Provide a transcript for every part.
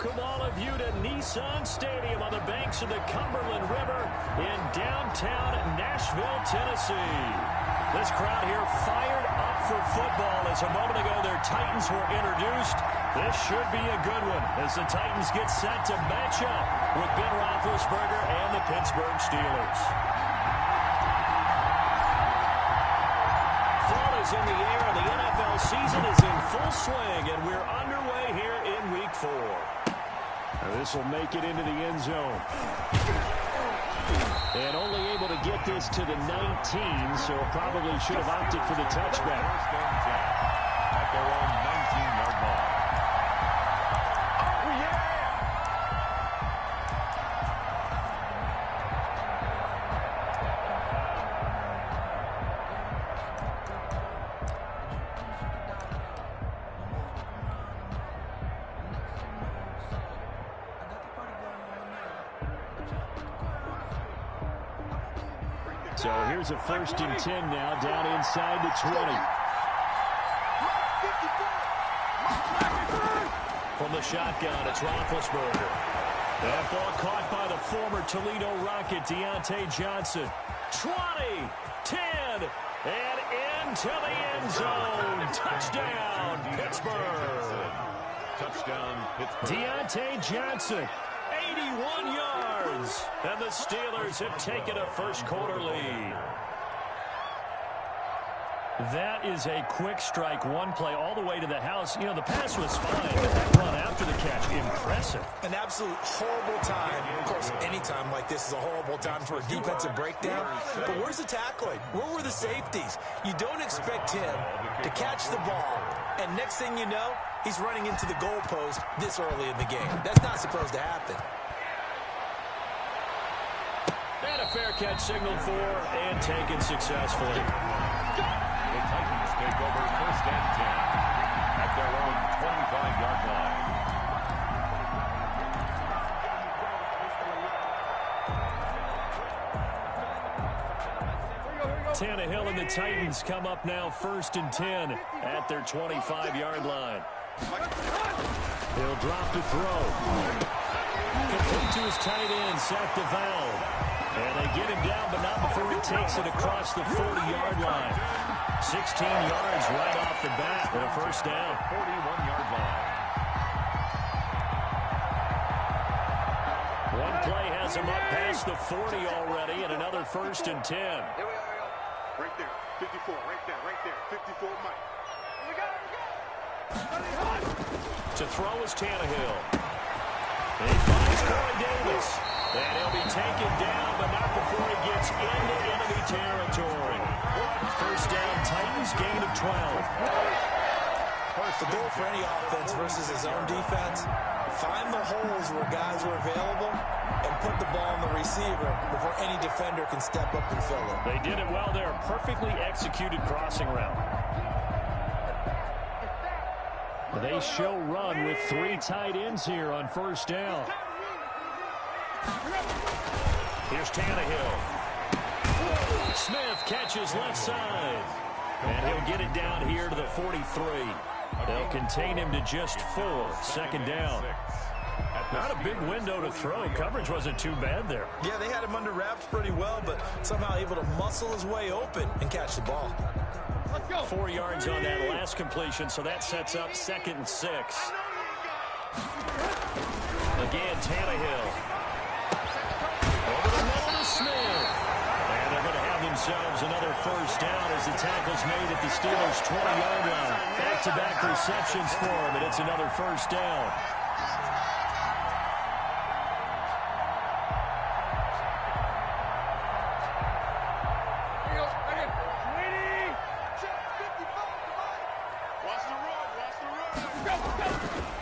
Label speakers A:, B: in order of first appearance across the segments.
A: welcome all of you to Nissan Stadium on the banks of the Cumberland River in downtown Nashville, Tennessee. This crowd here fired up for football as a moment ago their Titans were introduced. This should be a good one as the Titans get set to match up with Ben Roethlisberger and the Pittsburgh Steelers. Fall is in the air and the NFL season is in full swing, and we're underway here in Week 4. This will make it into the end zone. And only able to get this to the 19, so probably should have opted for the touchback.
B: First and 10 at their own 19-yard line. Oh, yeah!
A: So here's a 1st and 10 now, down inside the 20. From the shotgun, it's Roethlisberger. That ball caught by the former Toledo Rocket, Deontay Johnson. 20, 10, and into the end zone. Touchdown, Pittsburgh.
B: Touchdown, Pittsburgh.
A: Deontay Johnson. 81 yards, and the Steelers have taken a first-quarter lead. That is a quick strike, one play all the way to the house. You know, the pass was fine, but that run after the catch, impressive.
C: An absolute horrible time. Of course, any time like this is a horrible time for a defensive breakdown. But where's the tackling? Where were the safeties? You don't expect him to catch the ball, and next thing you know, he's running into the goalpost this early in the game. That's not supposed to happen.
A: And a fair catch signaled for and taken successfully.
B: The Titans take over 1st and 10 at their own 25-yard line.
A: Tannehill and the Titans come up now 1st and 10 at their 25-yard line. He'll drop to throw. Complete to his tight end, Zach DeVal. And they get him down, but not before he takes it across the 40-yard line. 16 yards right off the bat and a first down.
B: 41-yard line.
A: One play has him up past the 40 already, and another 1st and 10.
D: Here we are. Right there. 54. Right there. 54, Mike.
A: To throw is Tannehill. And he finds Corey Davis. And he'll be taken down, but not before he gets into enemy territory. First down, Titans, gain of 12.
C: The goal for any offense versus his own defense, find the holes where guys are available and put the ball on the receiver before any defender can step up and fill it.
A: They did it well there. Perfectly executed crossing route. They show run with 3 tight ends here on first down. Here's Tannehill. Smith catches left side. And he'll get it down here to the 43. They'll contain him to just 4. Second down. Not a big window to throw. Coverage wasn't too bad there.
C: Yeah, they had him under wraps pretty well, but somehow able to muscle his way open and catch the ball.
A: 4 yards on that last completion, so that sets up 2nd and 6. Again, Tannehill. Over the middle to Smith. And they're going to have themselves another first down as the tackle's made at the Steelers' 20-yard line. Back-to-back receptions for him, and it's another first down.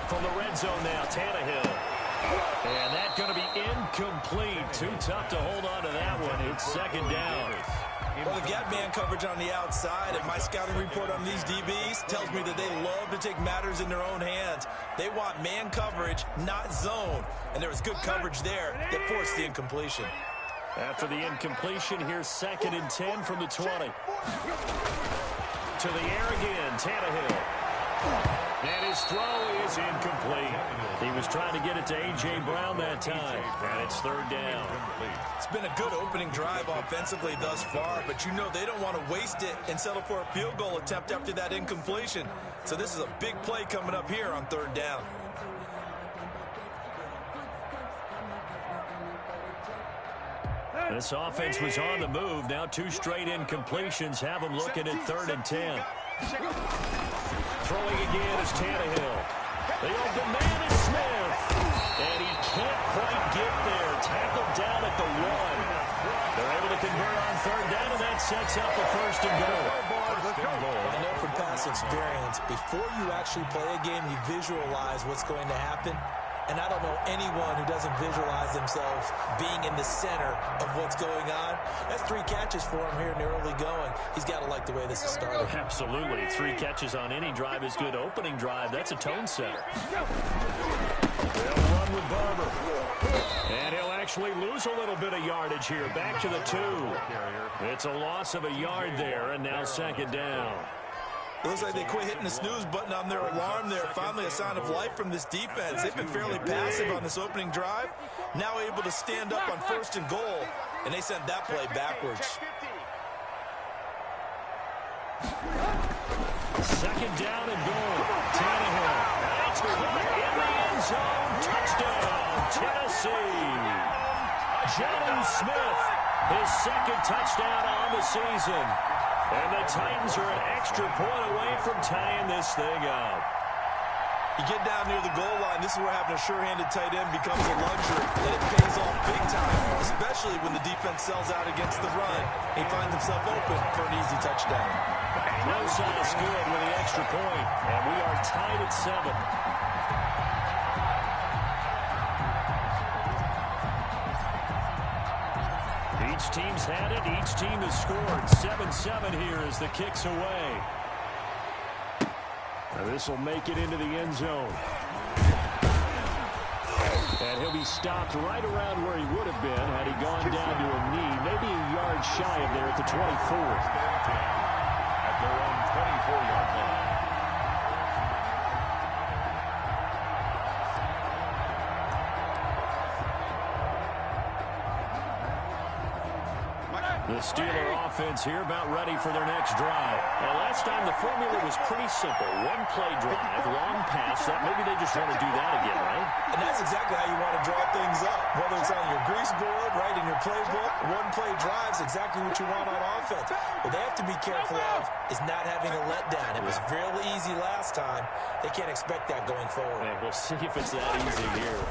A: From the red zone now, Tannehill. And that's going to be incomplete. Too tough to hold on to that one. It's 2nd down.
C: Well, they've got man coverage on the outside, and my scouting report on these DBs tells me that they love to take matters in their own hands. They want man coverage, not zone. And there was good coverage there that forced the incompletion.
A: After the incompletion, here's 2nd and 10 from the 20. To the air again, Tannehill. And his throw is incomplete. He was trying to get it to A.J. Brown that time, and it's third down.
C: It's been a good opening drive offensively thus far, but you know they don't want to waste it and settle for a field goal attempt after that incompletion. So this is a big play coming up here on third down.
A: This offense was on the move. Now 2 straight incompletions have them looking at 3rd and 10. Throwing again is Tannehill. The open man is Smith. And he can't quite get there. Tackled down at the 1. They're able to convert on 3rd down, and that sets up the 1st and goal.
C: I know from past experience, before you actually play a game, you visualize what's going to happen. And I don't know anyone who doesn't visualize themselves being in the center of what's going on. That's 3 catches for him here in the early going. He's got to like the way this is started.
A: Absolutely. 3 catches on any drive is good. Opening drive, that's a tone setter. They'll run with Barber. And he'll actually lose a little bit of yardage here. Back to the 2. It's a loss of a yard there, and now 2nd down.
C: Looks like they quit hitting the snooze button on their alarm there. Finally a sign of life from this defense. They've been fairly passive on this opening drive. Now able to stand up on 1st and goal. And they sent that play backwards.
A: 2nd down and goal. Tannehill. That's caught in the end zone. Touchdown, Tennessee. Jonnu Smith, his 2nd touchdown on the season. And the Titans are an extra point away from tying this thing up.
C: You get down near the goal line, this is where having a sure-handed tight end becomes a luxury. And it pays off big time, especially when the defense sells out against the run. He finds himself open for an easy touchdown.
A: No size good with the extra point, and we are tied at 7. Each team's had it. Each team has scored. 7-7 here as the kick's away. This will make it into the end zone. And he'll be stopped right around where he would have been had he gone down to a knee. Maybe a yard shy of there at the 24.
B: At their own 24-yard line.
A: The Steeler offense here about ready for their next drive. Now, last time the formula was pretty simple. 1-play drive, long pass. Maybe they just want to do that again, right?
C: And that's exactly how you want to draw things up. Whether it's on your grease board, right, in your playbook, 1-play drives, exactly what you want on offense. What they have to be careful of is not having a letdown. It was real easy last time. They can't expect that going forward.
A: And we'll see if it's that easy here.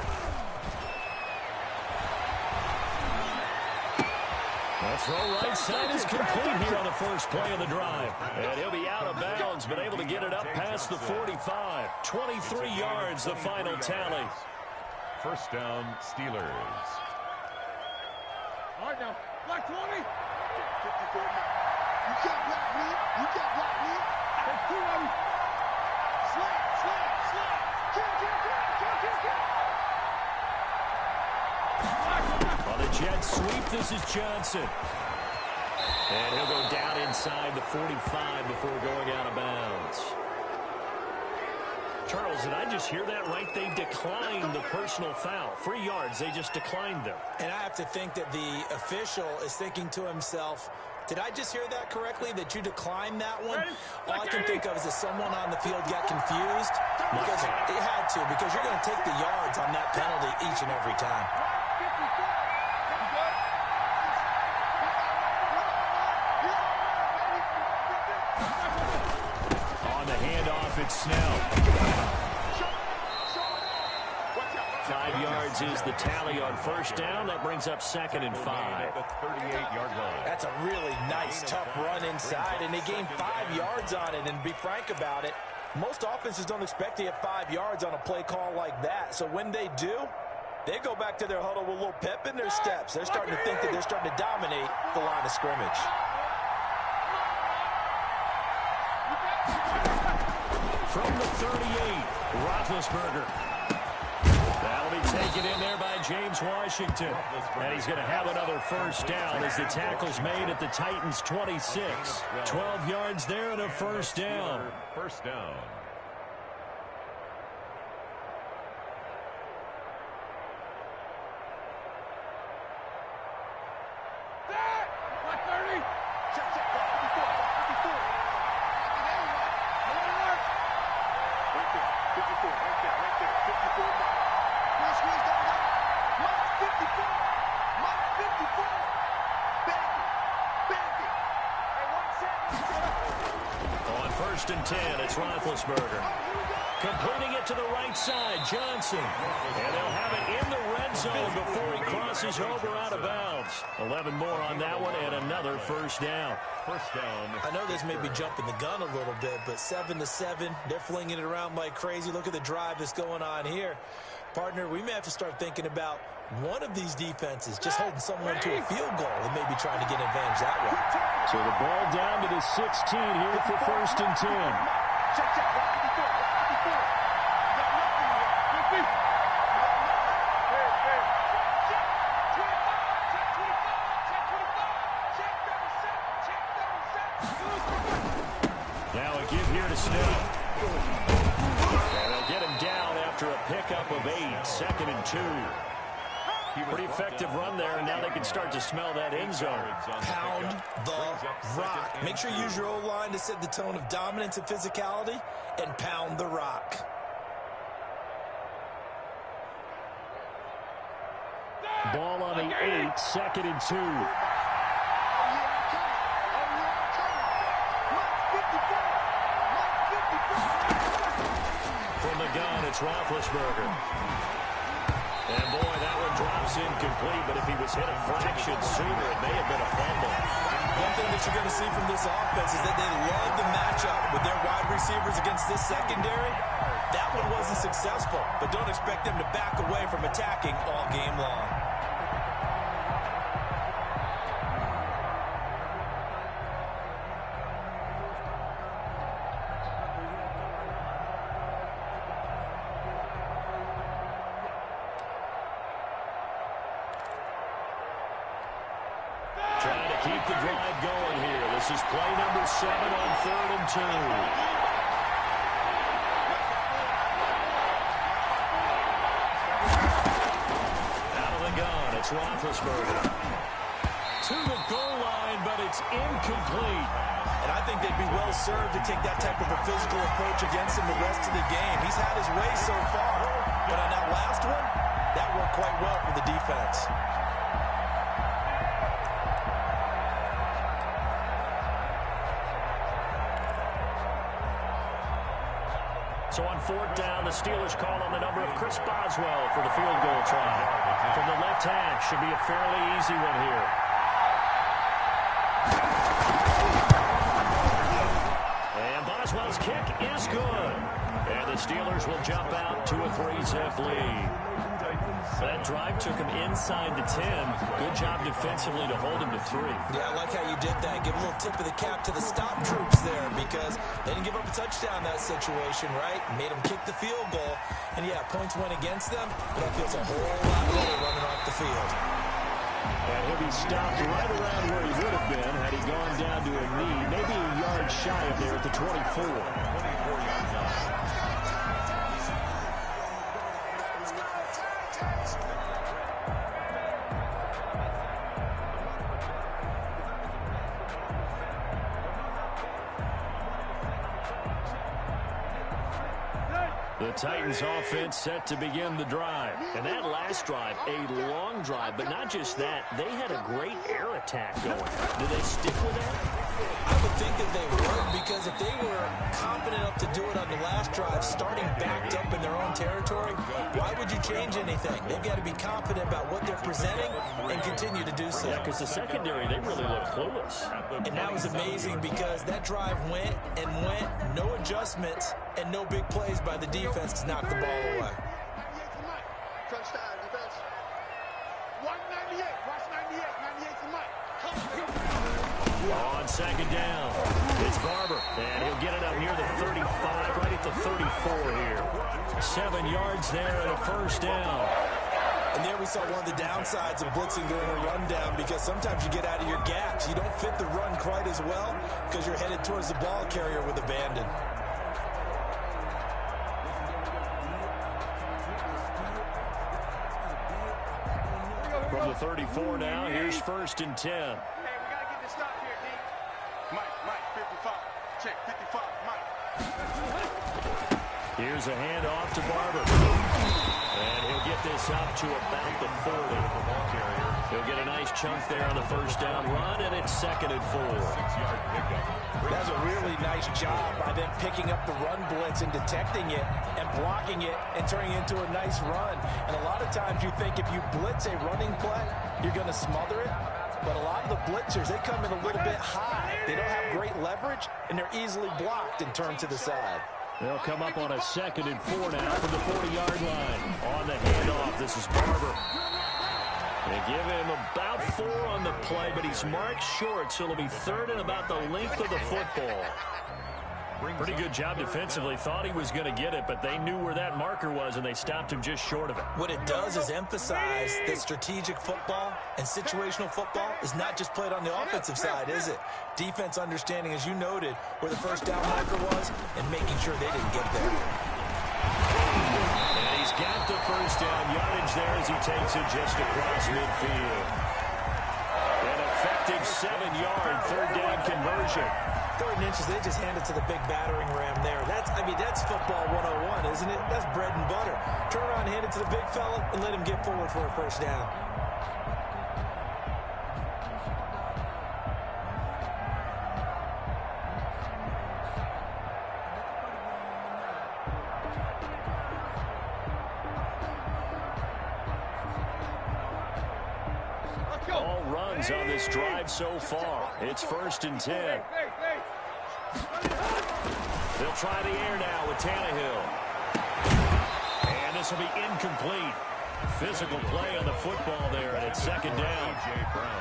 A: The throw right side is complete here on the first play of the drive. And he'll be out of bounds, but able to get it up past the 45. 23 yards, the final tally.
B: 1st down, Steelers.
D: All right, now, black 20. 54 now. You can't block me. You can't block me. That's 2 of them. Slap.
A: On the jet sweep, this is Johnson. And he'll go down inside the 45 before going out of bounds. Charles, did I just hear that right? They declined the personal foul. 3 yards, they just declined them.
C: And I have to think that the official is thinking to himself, did I just hear that correctly, that you declined that one? All I can think of is that someone on the field got confused. Because it had to, because you're going to take the yards on that penalty each and every time.
A: On the handoff, it's Snell. 5 yards is the tally on 1st down. That brings up 2nd and 5.
B: The 38-yard line.
C: That's a really nice, tough run inside, and they gained 5 yards on it. And to be frank about it, most offenses don't expect to get 5 yards on a play call like that. So when they do, they go back to their huddle with a little pep in their steps. They're starting to think that they're starting to dominate the line of scrimmage.
A: From the 38, Roethlisberger. That'll be taken in there by James Washington. And he's going to have another 1st down as the tackle's made at the Titans' 26. 12 yards there and a 1st down.
B: 1st down.
A: it's Roethlisberger. Completing it to the right side, Johnson. And they'll have it in the red zone before he crosses over out of bounds. 11 more on that one and another first down.
B: First down.
C: I know this may be jumping the gun a little bit, but 7-7, they're flinging it around like crazy. Look at the drive that's going on here. Partner, we may have to start thinking about one of these defenses just holding someone to a field goal and maybe trying to get an advantage that way.
A: So the ball down to the 16 here for first and 10. Now a give here to Snell. And they'll get him down after a pickup of 8, 2nd and 2. Pretty effective run there, and now they can start to smell that end zone.
C: Pound the rock. Make sure you use your O-line to set the tone of dominance and physicality, and pound the rock.
A: Ball on the 8, 2nd and 2. From the gun, it's Roethlisberger. And boy, that one drops incomplete, but if he was hit a fraction sooner, it may have been a fumble.
C: One thing that you're going to see from this offense is that they love the matchup with their wide receivers against this secondary. That one wasn't successful, but don't expect them to back away from attacking all game long.
A: Keep the drive going here. This is play number 7 on 3rd and 2. Out of the gun, it's Roethlisberger. To the goal line, but it's incomplete.
C: And I think they'd be well served to take that type of a physical approach against him the rest of the game. He's had his way so far, but on that last one, that worked quite well for the defense.
A: So on 4th down, the Steelers call on the number of Chris Boswell for the field goal try. From the left hash, should be a fairly easy one here. And Boswell's kick is good. And the Steelers will jump out to a 3-zip lead. That drive took him inside the 10. Good job defensively to hold him to 3.
C: Yeah, I like how you did that. Give a little tip of the cap to the stop troops there because they didn't give up a touchdown in that situation, right? Made them kick the field goal. And, yeah, points went against them, but that feels a whole lot better running off the field.
A: And he'll be stopped right around where he would have been had he gone down to a knee, maybe a yard shy of there at the 24.
B: 24-yard line.
A: The Titans offense set to begin the drive. And that last drive, a long drive, but not just that. They had a great air attack going. Do they stick with that?
C: I would think that they would because if they were confident enough to do it on the last drive, starting backed up in their own territory, why would you change anything? They've got to be confident about what they're presenting and continue to do so.
A: Yeah, because the secondary, they really look clueless.
C: And that was amazing because that drive went and went, no adjustments, and no big plays by the defense to knock the ball away.
D: Touchdown, defense. 198. Watch 98. 98 for Mike.
A: On 2nd down, it's Barber, and he'll get it up near the 35, right at the 34 here. 7 yards there and a first down.
C: And there we saw one of the downsides of blitzing during a rundown because sometimes you get out of your gaps. You don't fit the run quite as well because you're headed towards the ball carrier with abandon.
A: From the 34 now, here's 1st and 10.
D: Hey, we got to get this stop here, D. Mike, 55. Check, 55, Mike.
A: Here's a handoff to Barber. And he'll get this up to about the 40. He'll get a nice chunk there on the first down run, and it's 2nd and 4.
B: 6-yard pickup.
C: That's a really nice job by them picking up the run blitz and detecting it and blocking it and turning it into a nice run. And a lot of times you think if you blitz a running play, you're going to smother it. But a lot of the blitzers, they come in a little bit high. They don't have great leverage, and they're easily blocked and turned to the side.
A: They'll come up on a 2nd and 4 now from the 40-yard line. On the handoff, this is Barber. They give him about 4 on the play, but he's marked short, so it'll be 3rd and about the length of the football. Pretty good job defensively. Thought he was going to get it, but they knew where that marker was, and they stopped him just short of it.
C: What it does is emphasize that strategic football and situational football is not just played on the offensive side, is it? Defense understanding, as you noted, where the first down marker was and making sure they didn't get there.
A: And he's got the first down yardage there as he takes it just across midfield. An effective 7-yard third down conversion.
C: 3rd and inches, they just hand it to the big battering ram there. That's football 101, isn't it? That's bread and butter. Turn around, hand it to the big fella, and let him get forward for a first down.
A: All runs on this drive so far. It's 1st and 10. They'll try the air now with Tannehill. And this will be incomplete. Physical play on the football there, and it's 2nd down.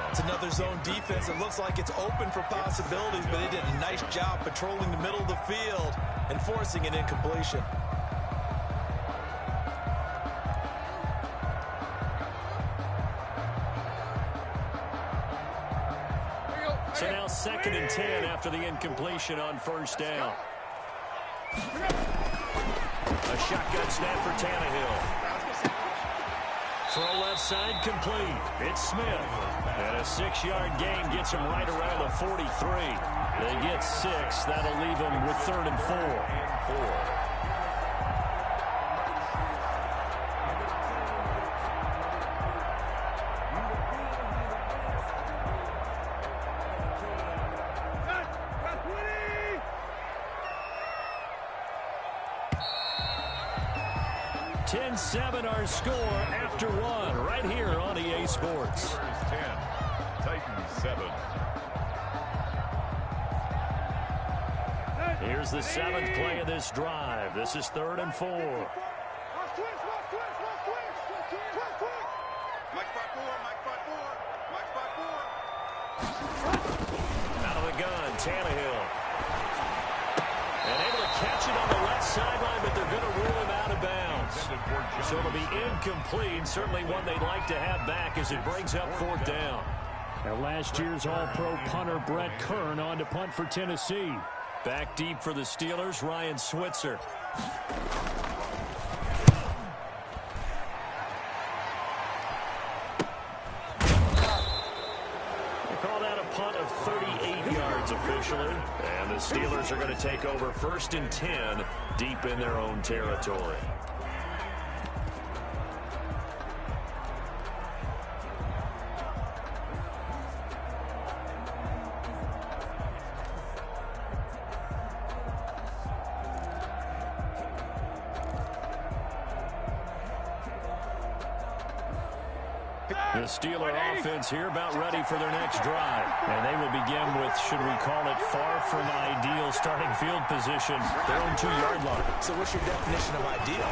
C: It's another zone defense. It looks like it's open for possibilities, but they did a nice job patrolling the middle of the field and forcing an incompletion.
A: So now 2nd and 10 after the incompletion on first down. A shotgun snap for Tannehill. Throw left side complete. It's Smith. And a 6-yard gain gets him right around the 43. They get 6. That'll leave them with 3rd and 4. Our score after 1 right here on EA Sports.
B: 10, Titans 7.
A: Here's the 7th play of this drive. This is 3rd and 4. Out of the gun, Tannehill. And able to catch it on the left sideline, but they're going to rule him out of bounds. So it'll be incomplete. Certainly one they'd like to have back as it brings up 4th down. Now last year's All-Pro punter Brett Kern on to punt for Tennessee. Back deep for the Steelers, Ryan Switzer. They call that a punt of 38 yards officially. And the Steelers are going to take over 1st and 10 deep in their own territory. The Steeler offense here about ready for their next drive. And they will begin with, should we call it, far from ideal starting field position, their own 2-yard line.
C: So what's your definition of ideal?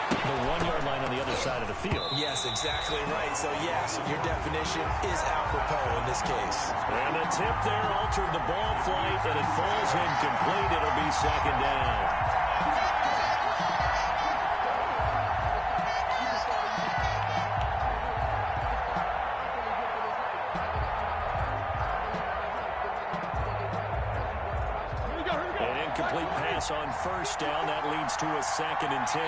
A: The 1-yard line on the other side of the field.
C: Yes, exactly right. So, yes, your definition is apropos in this case.
A: And the tip there altered the ball flight, and it falls incomplete. It'll be 2nd down. Incomplete pass on first down. That leads to a 2nd and 10.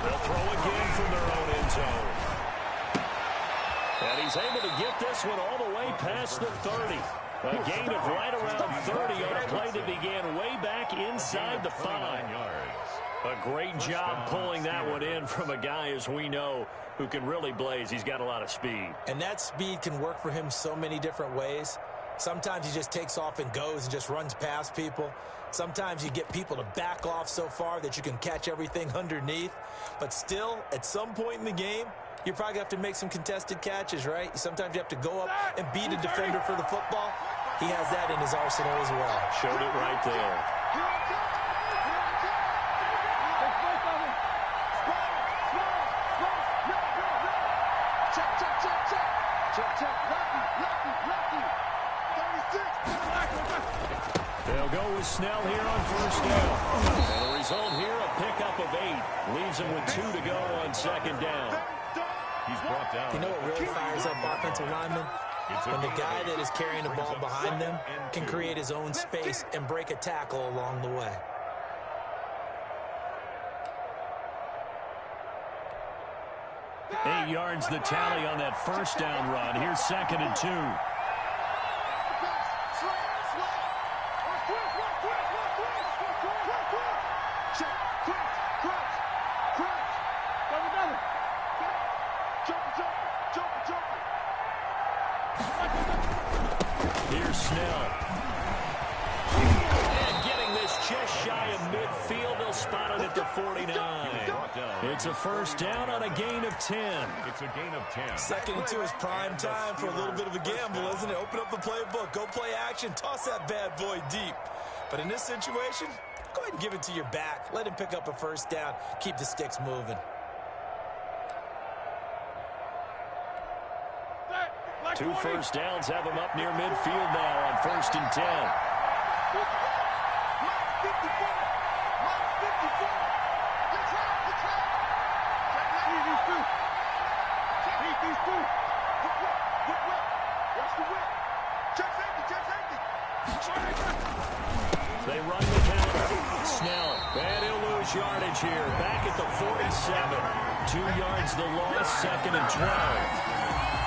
A: They'll throw again from their own end zone. And And he's able to get this one all the way past the 30. A gain of right around 30 on a play that began way back inside the 5. A great job pulling that one in from a guy, as we know, who can really blaze. He's got a lot of speed.
C: And that speed can work for him so many different ways. Sometimes he just takes off and goes and just runs past people. Sometimes you get people to back off so far that you can catch everything underneath. But still, at some point in the game, you're probably going to have to make some contested catches, right? Sometimes you have to go up and beat a defender for the football. He has that in his arsenal as well.
A: Showed it right there. They'll go with Snell here on first down. And the result here, a pickup of 8. Leaves him with 2 to go on second down.
B: He's brought down.
C: You know what really fires up offensive linemen? When the guy that is carrying the ball behind them can create his own space and break a tackle along the way.
A: Eight yards the tally on that first down run. Here's 2nd and 2. Here's Snell. And getting this just shy of midfield. They'll spot it at the 49. It's a first down on a gain of 10.
B: It's a gain of 10.
C: 2nd and 2 is prime time for a little bit of a gamble, isn't it? Open up the playbook. Go play action. Toss that bad boy deep. But in this situation, go ahead and give it to your back. Let him pick up a first down. Keep the sticks moving.
A: 2 first downs have him up near midfield now on 1st and 10. They run the counter. Snell, and he'll lose yardage here. Back at the 47. 2 yards the loss, 2nd and 12.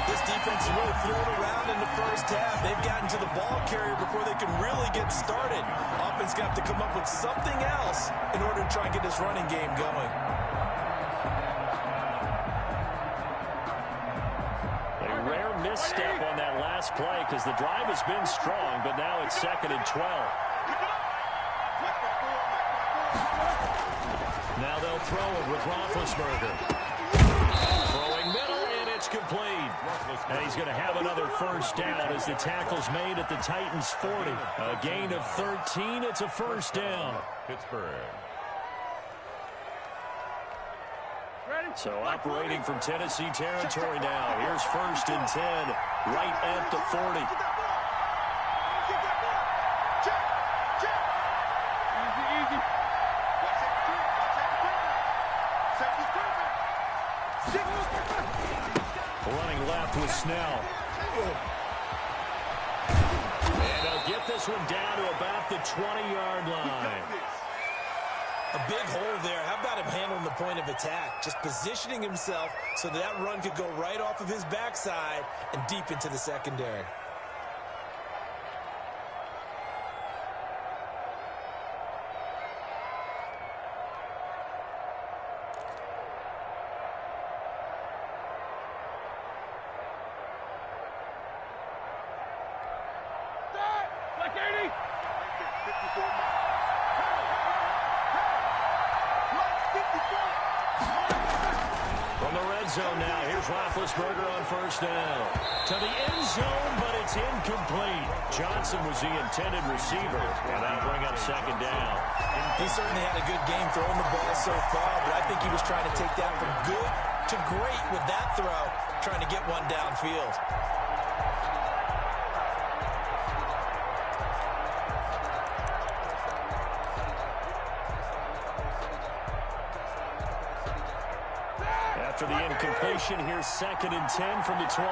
C: This defense is really throwing around in the first half. They've gotten to the ball carrier before they can really get started. Offense got to come up with something else in order to try and get this running game going.
A: A rare misstep on that last play because the drive has been strong, but now it's 2nd and 12. Now they'll throw it with Roethlisberger. Throwing middle, and it's complete. And he's going to have another first down as the tackle's made at the Titans' 40. A gain of 13. It's a first down.
B: Pittsburgh.
A: So operating from Tennessee territory now. Here's 1st and 10, right at the 40. Running left with Snell. And they'll get this one down to about the 20-yard line.
C: A big hole there. How about him handling the point of attack? Just positioning himself so that run could go right off of his backside and deep into the secondary.
A: Zone now. Here's Roethlisberger on first down. To the end zone, but it's incomplete. Johnson was the intended receiver, and that'll bring up 2nd down.
C: He certainly had a good game throwing the ball so far, but I think he was trying to take that from good to great with that throw, trying to get one downfield.
A: After the incompletion, here's 2nd and 10 from the 20.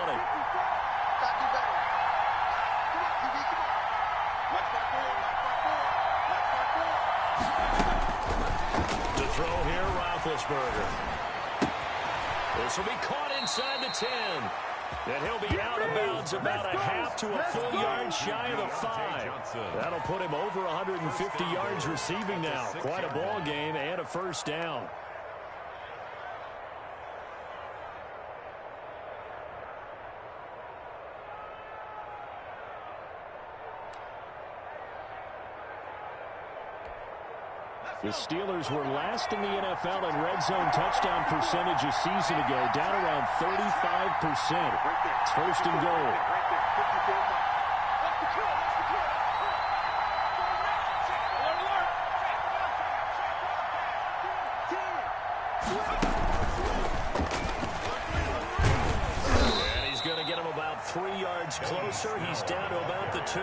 A: To throw here, Roethlisberger. This will be caught inside the 10. And he'll be out of bounds about a half to a full yard shy of the 5. That'll put him over 150 yards receiving now. Quite a ball game and a first down. The Steelers were last in the NFL in red zone touchdown percentage a season ago, down around 35%. It's first and goal. And he's going to get him about 3 yards closer. He's down to about the 2.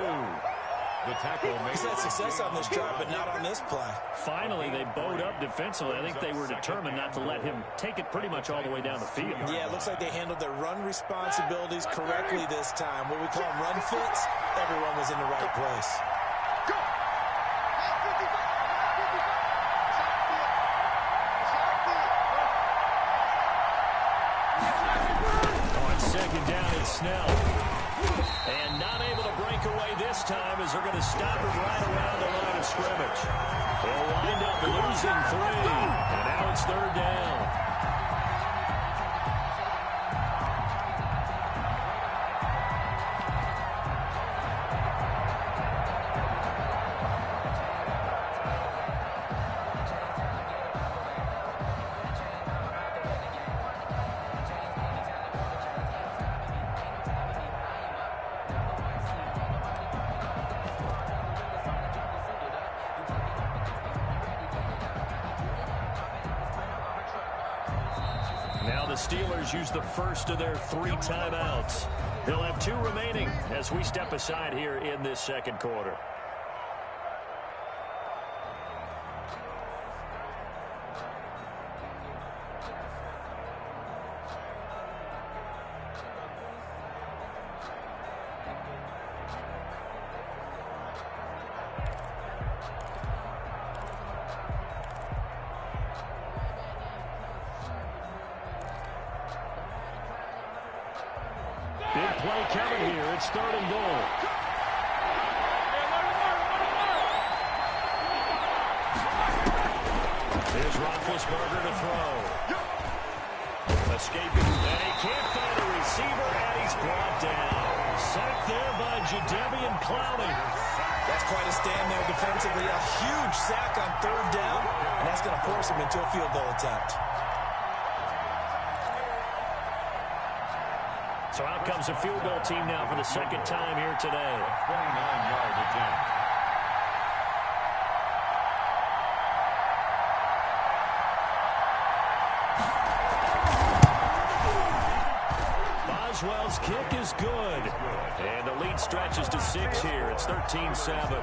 C: He's had success on this drive, but not on this play.
A: Finally, they bowed up defensively. I think they were determined not to let him take it pretty much all the way down the field.
C: Yeah, it looks like they handled their run responsibilities correctly this time. What we call them run fits, everyone was in the right place.
A: On second down, it's Snell. And not able to break away this time as they're going to stop him right around the line of scrimmage. They'll wind up losing 3. And now it's third down. Now the Steelers use the first of their 3 timeouts. They'll have 2 remaining as we step aside here in this second quarter. Big play coming here. It's third and goal. Here's Roethlisberger to throw. Escaping. And he can't find a receiver, and he's brought down. Sacked there by Jadeveon Clowney.
C: That's quite a stand there defensively. A huge sack on third down, and that's going to force him into a field goal attempt.
A: So out comes a field goal team now for the second time here today.
B: 29-yard attempt.
A: Boswell's kick is good. And the lead stretches to 6 here. It's 13-7.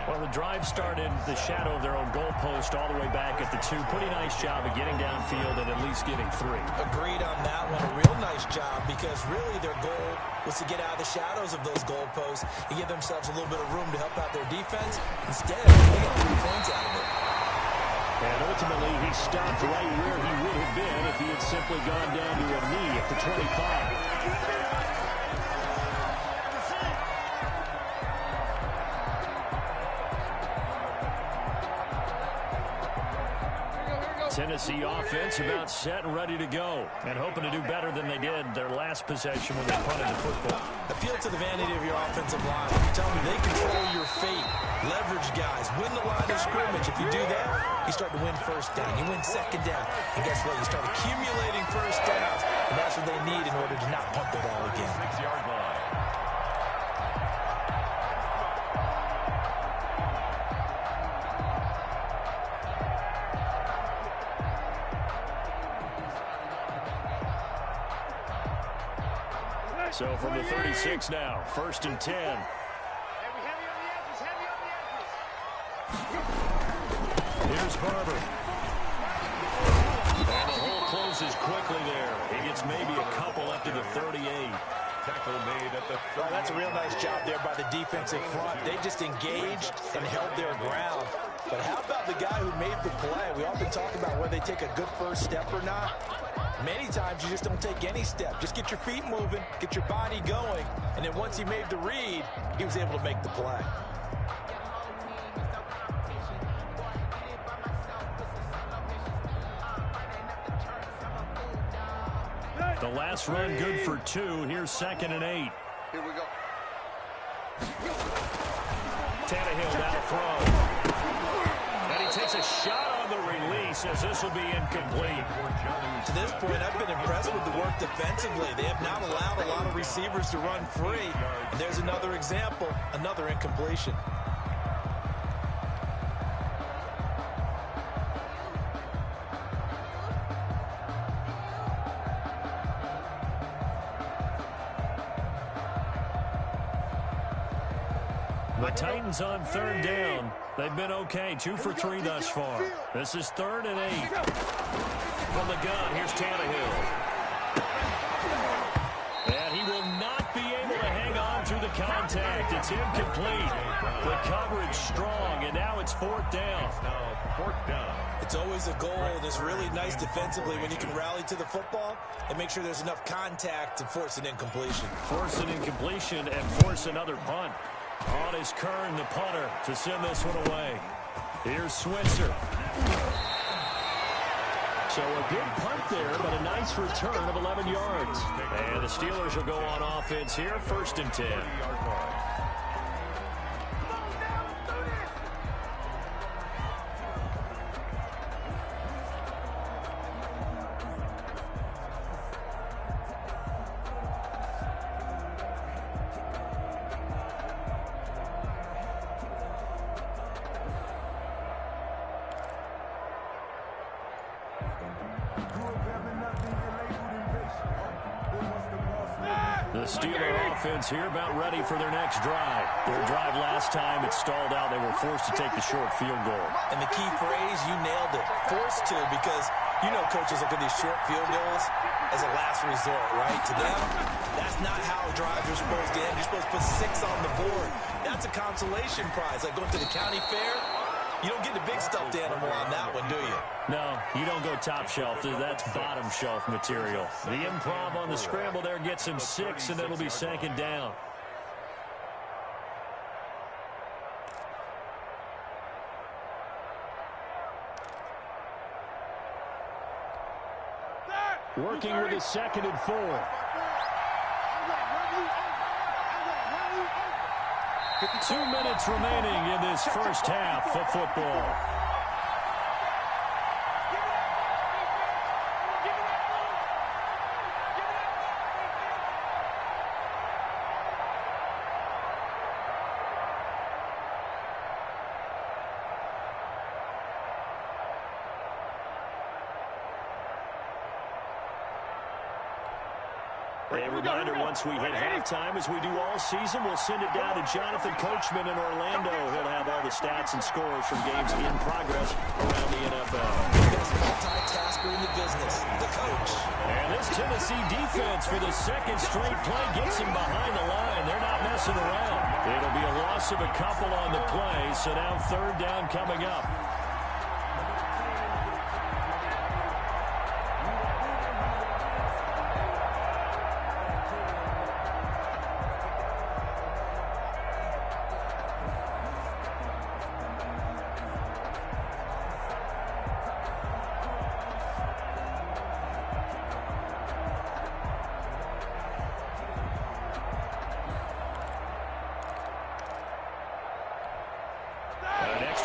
A: Well, the drive started the shadow of their own goalpost all the way back at the 2. Pretty nice job of getting downfield and at least getting 3.
C: Agreed on that one. A real nice job because really their goal was to get out of the shadows of those goalposts and give themselves a little bit of room to help out their defense. Instead, they got 3 points out of it.
A: And ultimately, he stopped right where he would have been if he had simply gone down to a knee at the 25. Tennessee offense about set and ready to go, and hoping to do better than they did their last possession when they punted the football.
C: Appeal to the vanity of your offensive line. Tell them they control your fate. Leverage guys. Win the line of scrimmage. If you do that, you start to win first down. You win second down. And guess what? You start accumulating first downs, and that's what they need in order to not punt the ball again.
B: 6-yard line.
A: So from the 36 now, first and 10. Here's Barber. And the hole closes quickly there. He gets maybe a couple up to the 38.
B: tackle made at the
C: Well, that's a real nice job there by the defensive front. They just engaged and held their ground. But how about the guy who made the play? We often talk about whether they take a good first step or not. Many times you just don't take any step. Just get your feet moving, get your body going, and then once he made the read, he was able to make the play.
A: The last run good for 2. Here's 2nd and 8.
D: Here we go.
A: Tannehill now throw. And he takes a shot on the release as this will be incomplete.
C: To this point, I've been impressed with the work defensively. They have not allowed a lot of receivers to run free. And there's another example, another incompletion.
A: The Titans on 3rd down. They've been okay, 2 for 3 thus far. This is 3rd and 8. From the gun, here's Tannehill. And he will not be able to hang on through the contact. It's incomplete. The coverage strong, and now it's 4th down.
C: It's always a goal, and it's really nice defensively when you can rally to the football and make sure there's enough contact to force an incompletion.
A: Force an incompletion and force another punt. On is Kern, the punter, to send this one away. Here's Switzer. So a good punt there, but a nice return of 11 yards. And the Steelers will go on offense here, 1st and 10. The Steeler offense here about ready for their next drive. Their drive last time, it stalled out. They were forced to take the short field goal.
C: And the key phrase, you nailed it. Forced to, because you know coaches look at these short field goals as a last resort, right? To them, that's not how drives are supposed to end. You're supposed to put 6 on the board. That's a consolation prize. Like going to the county fair, you don't get the big stuffed animal on that one, do you?
A: No, you don't go top shelf. That's bottom shelf material. The improv on the scramble there gets him 6, and it'll be 2nd down. Working with his 2nd and 4. 2 minutes remaining in this first half of football. A reminder, once we hit halftime, as we do all season, we'll send it down to Jonathan Coachman in Orlando. He'll have all the stats and scores from games in progress around the NFL.
C: Best multitasker in the business, the coach.
A: And this Tennessee defense for the 2nd straight play gets him behind the line. They're not messing around. It'll be a loss of a couple on the play, so now 3rd down coming up.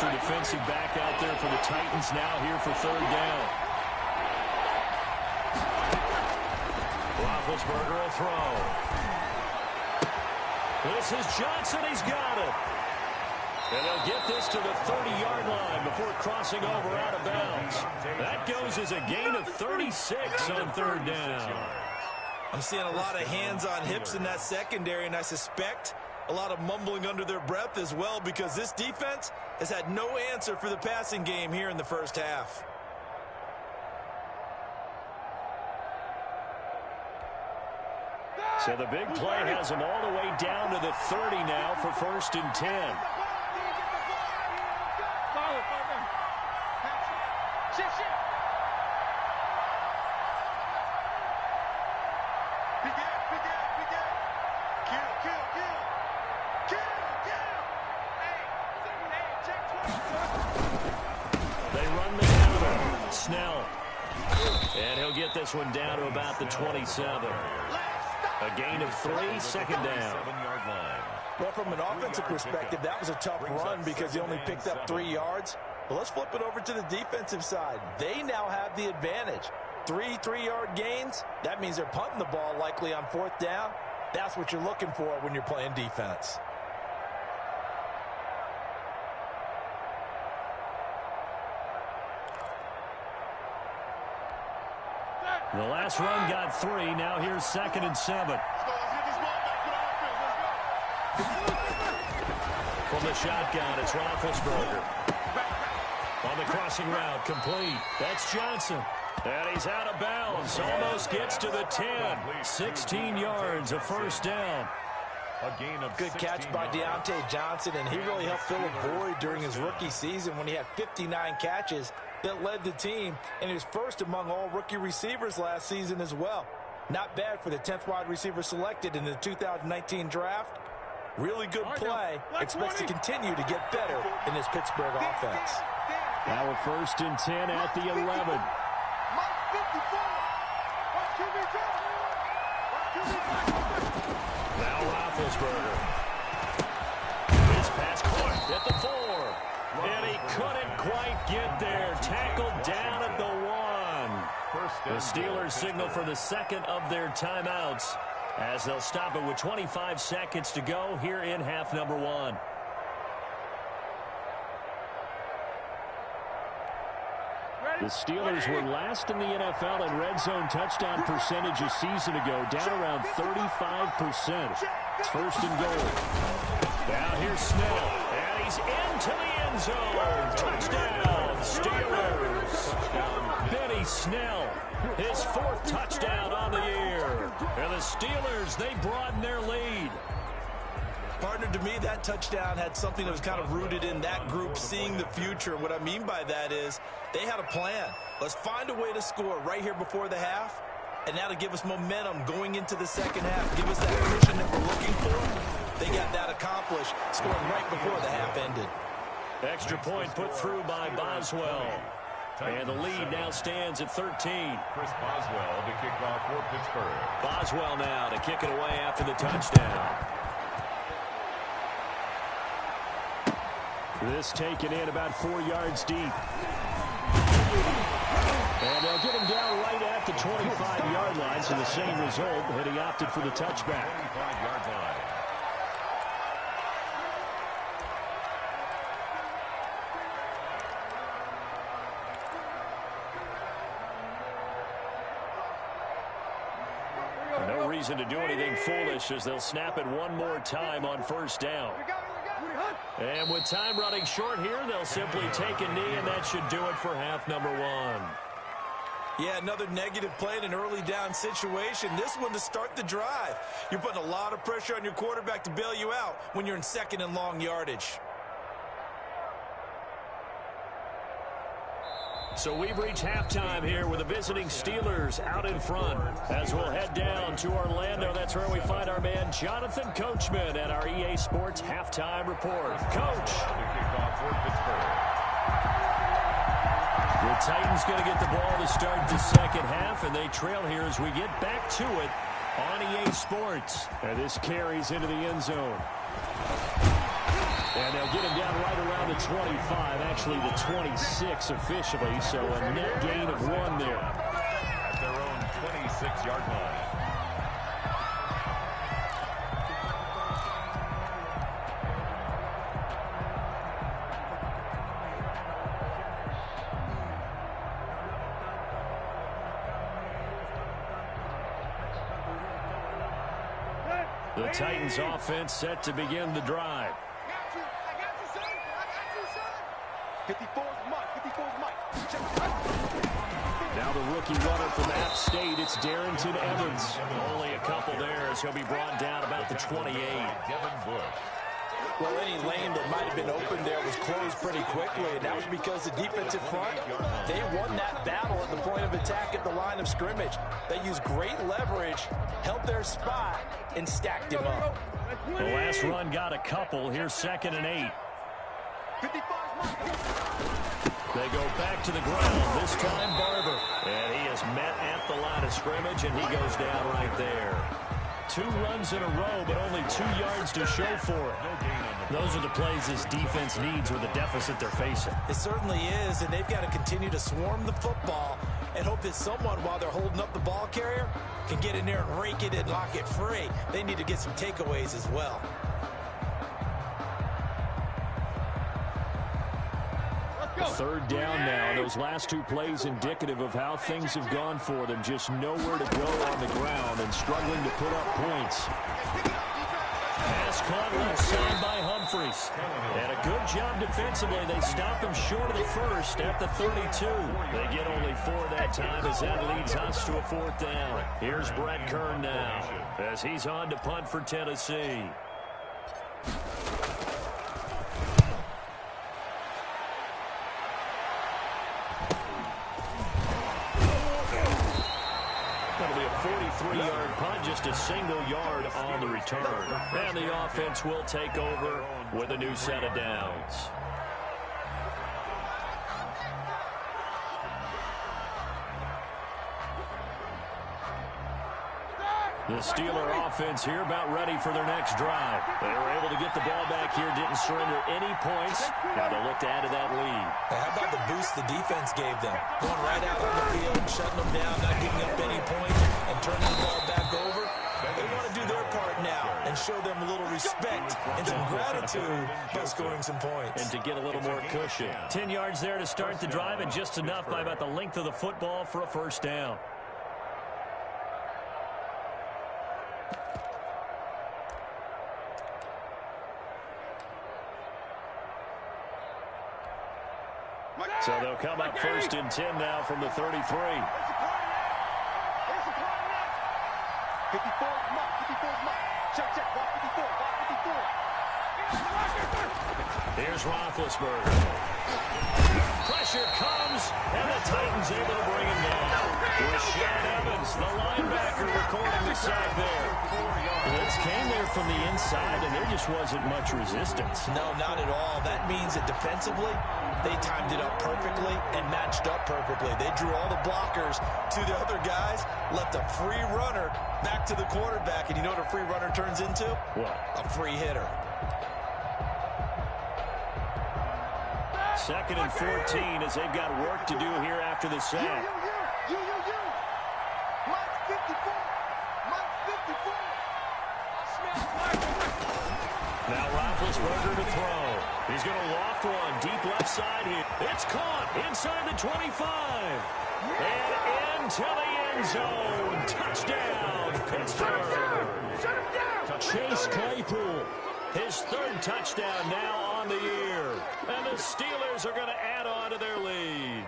A: Defensive back out there for the Titans, now here for 3rd down. Roethlisberger will throw. This is Johnson. He's got it. And they'll get this to the 30-yard line before crossing over out of bounds. That goes as a gain of 36 on 3rd down.
C: I'm seeing a lot of hands on hips in that secondary, and I suspect a lot of mumbling under their breath as well, because this defense has had no answer for the passing game here in the first half.
A: So the big play has him all the way down to the 30 now for 1st and 10. They run the counter. Snell. And he'll get this one down to about the 27. A gain of 3, 2nd down.
B: 7-yard line.
C: Well, from an offensive perspective, that was a tough run because he only picked up 3 yards. But let's flip it over to the defensive side. They now have the advantage. 3 3-yard gains. That means they're punting the ball likely on 4th down. That's what you're looking for when you're playing defense.
A: The last run got 3. Now here's 2nd and 7. From the shotgun, it's Roethlisberger. On the crossing route, complete. That's Johnson. And he's out of bounds. Almost gets to the 10. 16 yards, a 1st down.
B: A gain of
C: Good catch by Deontay Johnson, and he really helped fill a void during his rookie season when he had 59 catches that led the team, and he was first among all rookie receivers last season as well. Not bad for the 10th wide receiver selected in the 2019 draft. Really good play. Expects to continue to get better in this Pittsburgh offense.
A: Now a 1st and 10 at the 11. Now Roethlisberger. His pass caught at the 4. And he couldn't quite get there. Tackled down at the 1. The Steelers signal for the 2nd of their timeouts as they'll stop it with 25 seconds to go here in half number 1. The Steelers were last in the NFL in red zone touchdown percentage a season ago, down around 35%. It's 1st and goal. Now here's Snell, and he's into the end zone. Touchdown, Steelers. Benny Snell, his 4th touchdown on the year. And the Steelers, they broaden their lead.
C: Partner, to me, that touchdown had something that was kind of rooted in that group seeing the future. What I mean by that is they had a plan. Let's find a way to score right here before the half, and that'll give us momentum going into the 2nd half. Give us that cushion that we're looking for. They got that accomplished, scoring right before the half ended.
A: Extra point put through by Boswell. And the lead now stands at 13.
B: Chris Boswell to kick off for Pittsburgh.
A: Boswell now to kick it away after the touchdown. This taken in about 4 yards deep. And they'll get him down right at the 25-yard line, so the same result, but he opted for the touchback.
B: 25-yard line.
A: No reason to do anything foolish as they'll snap it one more time on 1st down. And with time running short here, they'll simply take a knee, and that should do it for half number 1.
C: Yeah, another negative play in an early down situation. This one to start the drive. You're putting a lot of pressure on your quarterback to bail you out when you're in 2nd and long yardage.
A: So we've reached halftime here with the visiting Steelers out in front. As we'll head down to Orlando, that's where we find our man Jonathan Coachman at our EA Sports Halftime Report. Coach. The Titans going to get the ball to start the 2nd half, and they trail here as we get back to it on EA Sports. And this carries into the end zone. And they'll get him down right around the 25, actually the 26 officially, so a net gain of 1 there.
B: At their own 26-yard line.
A: The Titans offense set to begin the drive. Now the rookie runner from App State, it's Darrington Evans. Only a couple there as he'll be brought down about the 28.
C: Well, any lane that might have been open there was closed pretty quickly, and that was because the defensive front, they won that battle at the point of attack at the line of scrimmage. They used great leverage, held their spot, and stacked him up.
A: The last run got a couple. Here's 2nd and 8. They go back to the ground, this time Barber. And he is met at the line of scrimmage, and he goes down right there. 2 runs in a row, but only 2 yards to show for it. Those are the plays this defense needs with the deficit they're facing.
C: It certainly is, and they've got to continue to swarm the football and hope that someone, while they're holding up the ball carrier, can get in there and rake it and lock it free. They need to get some takeaways as well.
A: Third down now. Those last 2 plays indicative of how things have gone for them. Just nowhere to go on the ground and struggling to put up points. Pass caught left side by Humphries. And a good job defensively. They stop him short of the first at the 32. They get only 4 that time as that leads us to a 4th down. Here's Brett Kern now as he's on to punt for Tennessee. That'll be a 43-yard punt, just a single yard on the return. And the offense will take over with a new set of downs. The Steeler offense here about ready for their next drive. They were able to get the ball back here, didn't surrender any points. Now they look to add to that lead.
C: How about the boost the defense gave them? Going right out on the field, shutting them down, not giving up any points, and turning the ball back over. They want to do their part now and show them a little respect and some gratitude by scoring some points.
A: And to get a little more cushion. 10 yards there to start the drive, and just enough by about the length of the football for a first down. So they'll come up 1st and 10 now from the 33.
D: 54 mark. Check, box 54, box 54.
A: Here's Roethlisberger. Pressure comes, and the Titans able to bring him down. Rashaan Evans, the linebacker, recording the sack there. Blitz came there from the inside, and there just wasn't much resistance.
C: No, not at all. That means that defensively, they timed it up perfectly and matched up perfectly. They drew all the blockers to the other guys, left a free runner back to the quarterback, and you know what a free runner turns into?
A: What?
C: A free hitter.
A: 2nd and 14 as they've got work to do here after the sack.
D: You. Mike 54.
A: Now Roethlisberger to throw. He's going to loft one deep left side here. It's caught inside the 25. And into the end zone. Touchdown, Pittsburgh. Chase Claypool, his 3rd touchdown now on the year. And the Steelers are going to add on to their lead.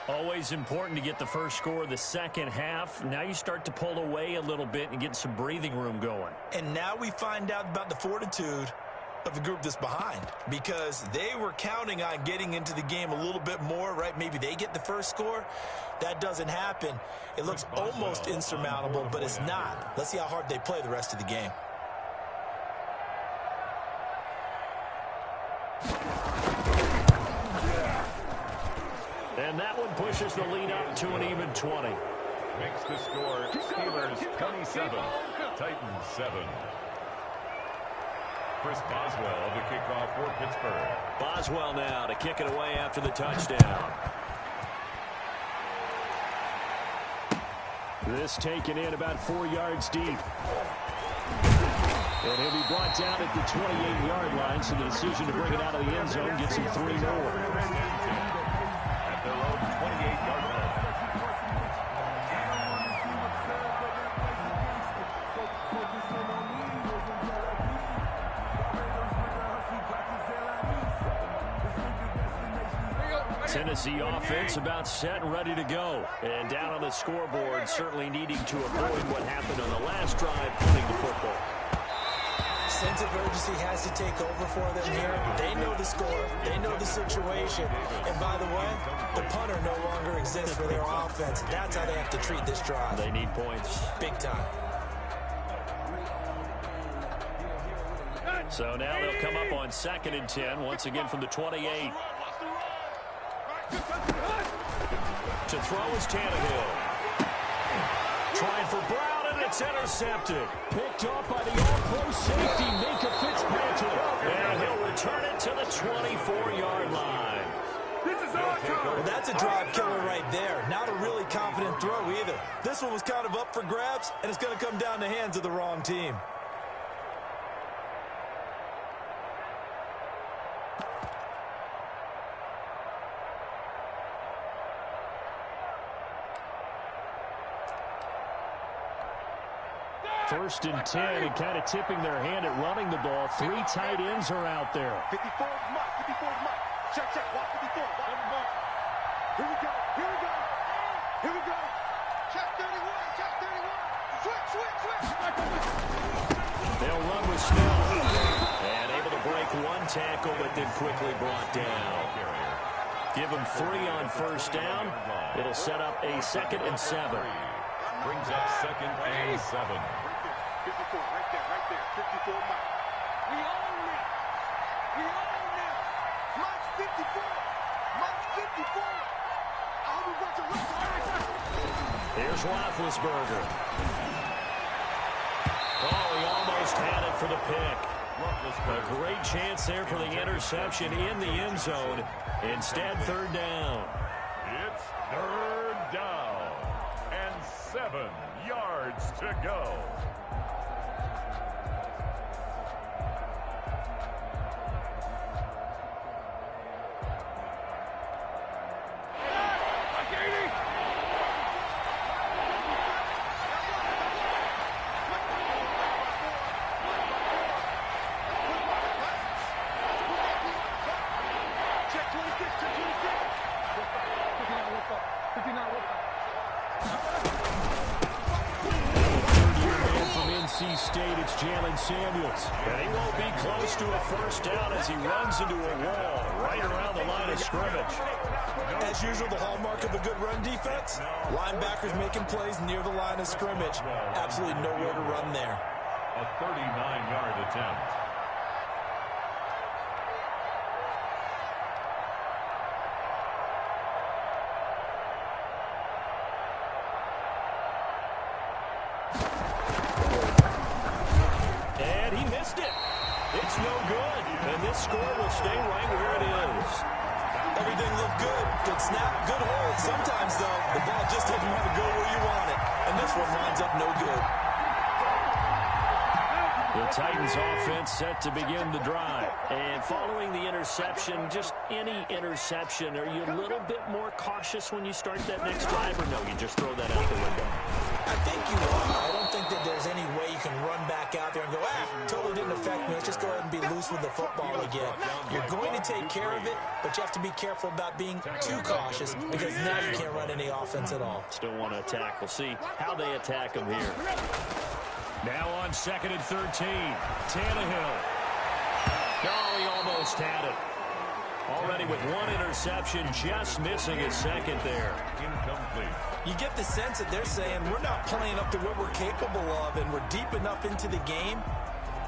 A: Always important to get the first score of the second half. Now you start to pull away a little bit and get some breathing room going.
C: And now we find out about the fortitude of the group that's behind, because they were counting on getting into the game a little bit more, right? Maybe they get the first score. That doesn't happen. It looks almost insurmountable, but it's not. Let's see how hard they play the rest of the game.
A: And that one pushes the lead up to an even 20.
B: Makes the score Steelers 27, Titans 7. Chris Boswell of the kickoff for Pittsburgh.
A: Boswell now to kick it away after the touchdown. This taken in about 4 yards deep. And he'll be brought down at the 28-yard line, so the decision to bring it out of the end zone gets him 3 more.
B: At their own 28-yard line.
A: Tennessee offense about set and ready to go. And down on the scoreboard, certainly needing to avoid what happened on the last drive, punting the football.
C: Sense of urgency has to take over for them here. They know the score. They know the situation. And by the way, the punter no longer exists for their offense. That's how they have to treat this drive.
A: They need points.
C: Big time.
A: So now they'll come up on 2nd and 10, once again from the 28. To throw is Tannehill. Trying for Brown, and it's intercepted. Picked off by the all-pro safety, Minka Fitzpatrick. And he'll return it to the 24-yard line.
D: This is our time.
C: Well, that's a drive killer right there. Not a really confident throw either. This one was kind of up for grabs, and it's going to come down the hands of the wrong team.
A: First and 10, and kind of tipping their hand at running the ball. 3 tight ends are out there.
D: 54 is Mike. 54 is Mike. Check, check. Watch 54. Watch the ball. Here we go. Here we go. Here we go. Check 31. Check 31. Switch, switch, switch.
A: They'll run with Snell. And able to break 1 tackle, but then quickly brought down. Give them 3 on first down. It'll set up a 2nd and 7.
B: Brings up 2nd and 7.
D: 54, right there, 54, Mike. We own it. We own it. Mike's 54. Mike's 54. I hope he runs a record.
A: Here's Roethlisberger. Oh, he almost had it for the pick. A great chance there for the interception in the end zone. Instead, 3rd down.
B: It's 3rd down and 7 yards to go.
A: Samuels. And he won't be close to a first down as he runs into a wall right around the line of scrimmage.
C: As usual, the hallmark of a good run defense, linebackers making plays near the line of scrimmage. Absolutely nowhere to run there.
B: A 39-yard attempt.
A: It's no good, and this score will stay right where it is.
C: Everything looked good. Good snap, good hold. Sometimes, though, the ball just doesn't want to go where you want it, and this one winds up no good.
A: The Titans offense set to begin the drive. And following the interception, just any interception, are you a little bit more cautious when you start that next drive, or no, you just throw that out the window?
C: I think you are. I don't think that there's any way you can run back out there and go, totally didn't affect me. Let's just go ahead and be loose with the football again. You're going to take care of it, but you have to be careful about being too cautious because now you can't run any offense at all.
A: Still want to attack. We'll see how they attack them here. Now on 2nd and 13. Tannehill. Oh, he almost had it. Already with 1 interception, just missing his 2nd there.
B: Incomplete.
C: You get the sense that they're saying we're not playing up to what we're capable of, and we're deep enough into the game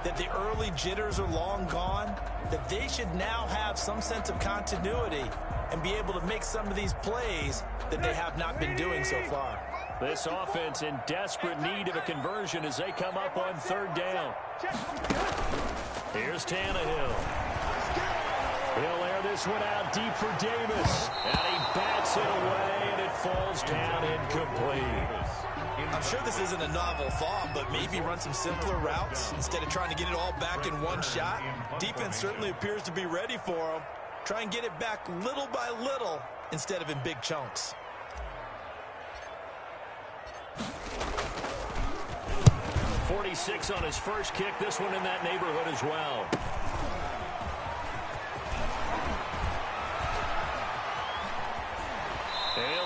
C: that the early jitters are long gone, that they should now have some sense of continuity and be able to make some of these plays that they have not been doing so far.
A: This offense in desperate need of a conversion as they come up on 3rd down. Here's Tannehill. He'll air this one out deep for Davis. And he bats it away, and it falls down incomplete.
C: I'm sure this isn't a novel thought, but maybe run some simpler routes instead of trying to get it all back in one shot. Defense certainly appears to be ready for them. Try and get it back little by little instead of in big chunks.
A: .46 on his first kick. This one in that neighborhood as well.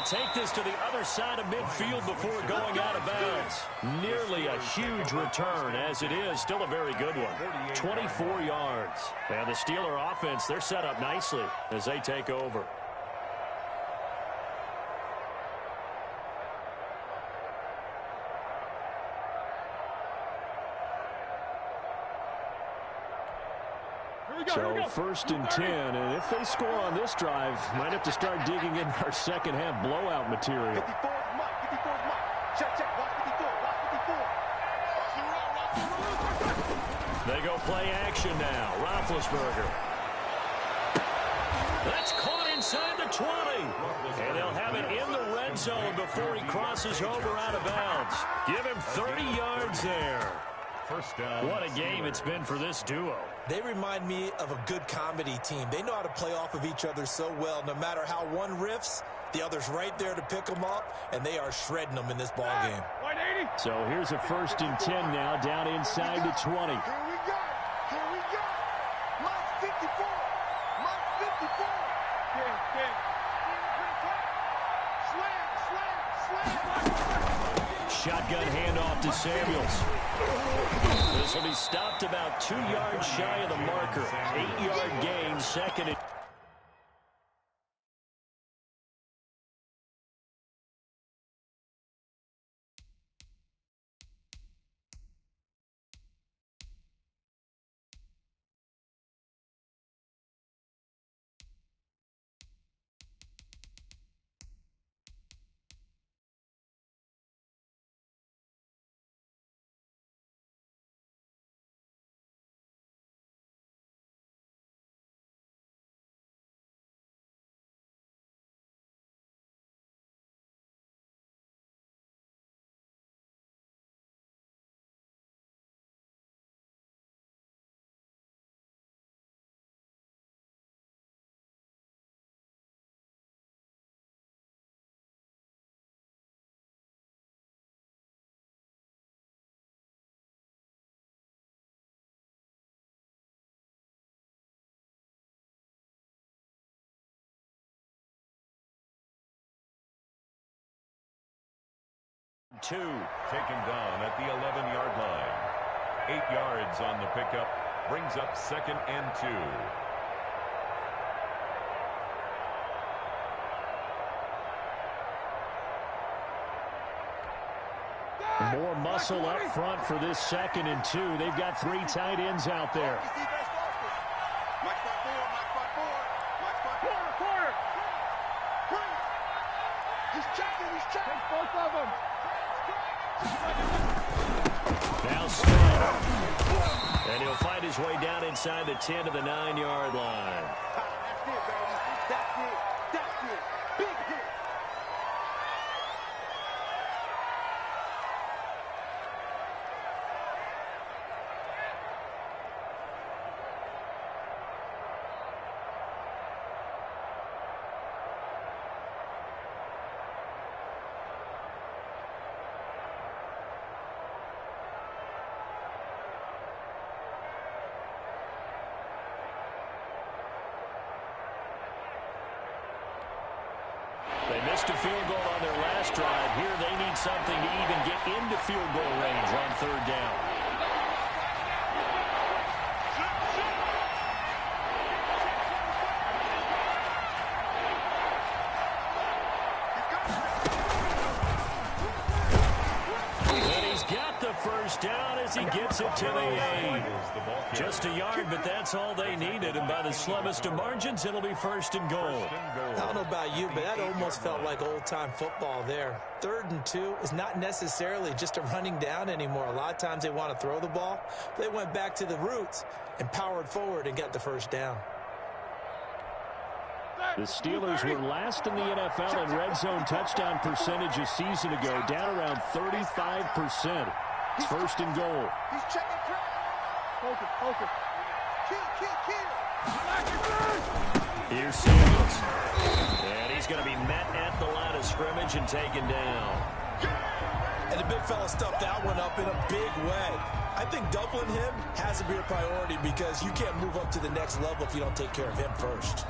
A: take this to the other side of midfield before going out of bounds. Nearly a huge return, as it is still a very good one. 24 yards. And the Steeler offense, they're set up nicely as they take over. So 1st and 10, and if they score on this drive, might have to start digging in our second half blowout material.
D: 54 is Mike. 54 is Mike. Check. Watch 54. Watch 54.
A: They go play action now. Roethlisberger. That's caught inside the 20. And they'll have it in the red zone before he crosses over out of bounds. Give him 30 yards there.
B: First down.
A: What a game it's been for this duo.
C: They remind me of a good comedy team. They know how to play off of each other so well. No matter how one riffs, the other's right there to pick them up, and they are shredding them in this ball game.
A: So here's a 1st and 10 now, down inside the 20.
D: Here we go. Mike 54. Mike 54. Slam.
A: Shotgun handoff to Samuels. This will be stopped about 2 yards shy of the marker. 8-yard gain, 2nd and 2.
B: Taken down at the 11-yard line. 8 yards on the pickup. Brings up 2nd and 2.
A: More muscle up front for this 2nd and 2. They've got 3 tight ends out there.
D: Mike spot forward. Corner. He's checking. Both of them.
A: Now Smith. And he'll find his way down inside the 10 to the 9-yard line.
D: That's it, baby. That's it. Big hit.
A: They missed a field goal on their last drive. Here they need something to even get into field goal range on 3rd down. And he's got the first down as he gets it to the 8. Just a yard, but that's all they needed. And by the slimmest of margins, it'll be 1st and goal.
C: I don't know about you, but that almost felt like old-time football there. 3rd and 2 is not necessarily just a running down anymore. A lot of times they want to throw the ball. They went back to the roots and powered forward and got the first down.
A: The Steelers were last in the NFL in red zone touchdown percentage a season ago, down around 35%. It's 1st and goal.
D: He's checking track. Focus. Kill.
A: Here's Samuels. And he's going to be met at the line of scrimmage and taken down.
C: And the big fella stuffed that one up in a big way. I think doubling him has to be a priority because you can't move up to the next level if you don't take care of him first.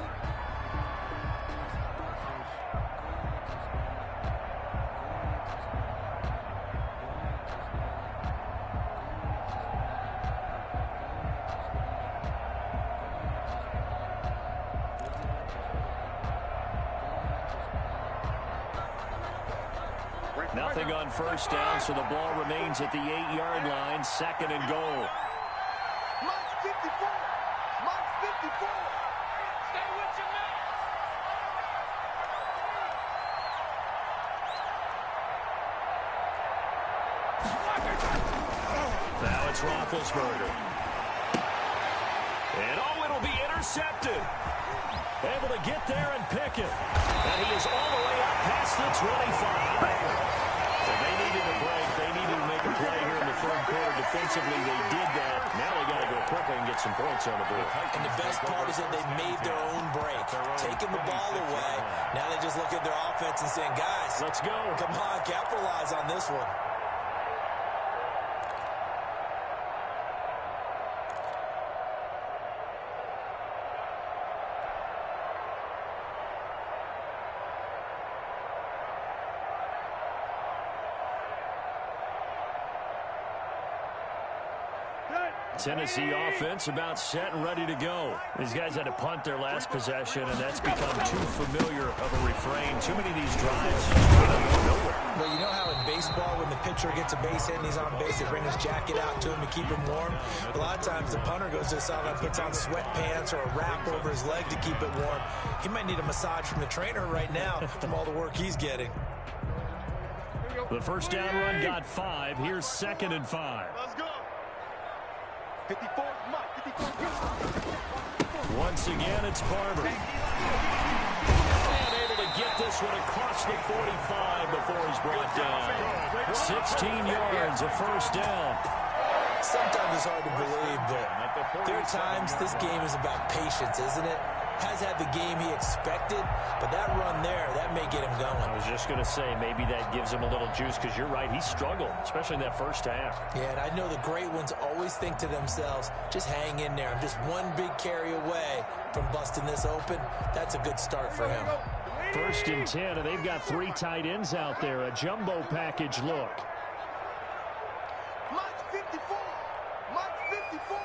A: Nothing on first down, so the ball remains at the 8-yard line, 2nd and goal.
D: Mark 54. Mark 54. Stay with your man.
A: Now it's Roethlisberger. And it'll be intercepted. Able to get there and pick it. And he is all the way up past the 25. So they needed a break. They needed to make a play here in the third quarter. Defensively, they did that. Now they got to go quickly and get some points on the board.
C: And the best part is that they made their own break, taking the ball away. Now they just look at their offense and saying, guys,
A: let's go.
C: Come on, capitalize on this one.
A: Tennessee offense about set and ready to go. These guys had to punt their last possession, and that's become too familiar of a refrain. Too many of these drives nowhere.
C: Well, you know how in baseball, when the pitcher gets a base hit and he's on base, they bring his jacket out to him to keep him warm. A lot of times the punter goes to the sideline, puts on sweatpants or a wrap over his leg to keep it warm. He might need a massage from the trainer right now from all the work he's getting.
A: The first down run got 5. Here's 2nd and 5.
D: Let's go. 54, Mike. 54.
A: Once again, it's Barber. And able to get this one across the 45 before he's brought down. 16 yards, a first down.
C: Sometimes it's hard to believe, but there are times this game is about patience, isn't it? Has had the game he expected, but that run there, that may get him going.
A: I was just going to say, maybe that gives him a little juice, because you're right, he struggled, especially in that first half. Yeah, and I know the great ones always think to themselves, just hang in there. I'm just one big carry away from busting this open. That's a good start for him. 1st and 10, and they've got 3 tight ends out there. A jumbo package look.
D: Mike 54. Mike 54.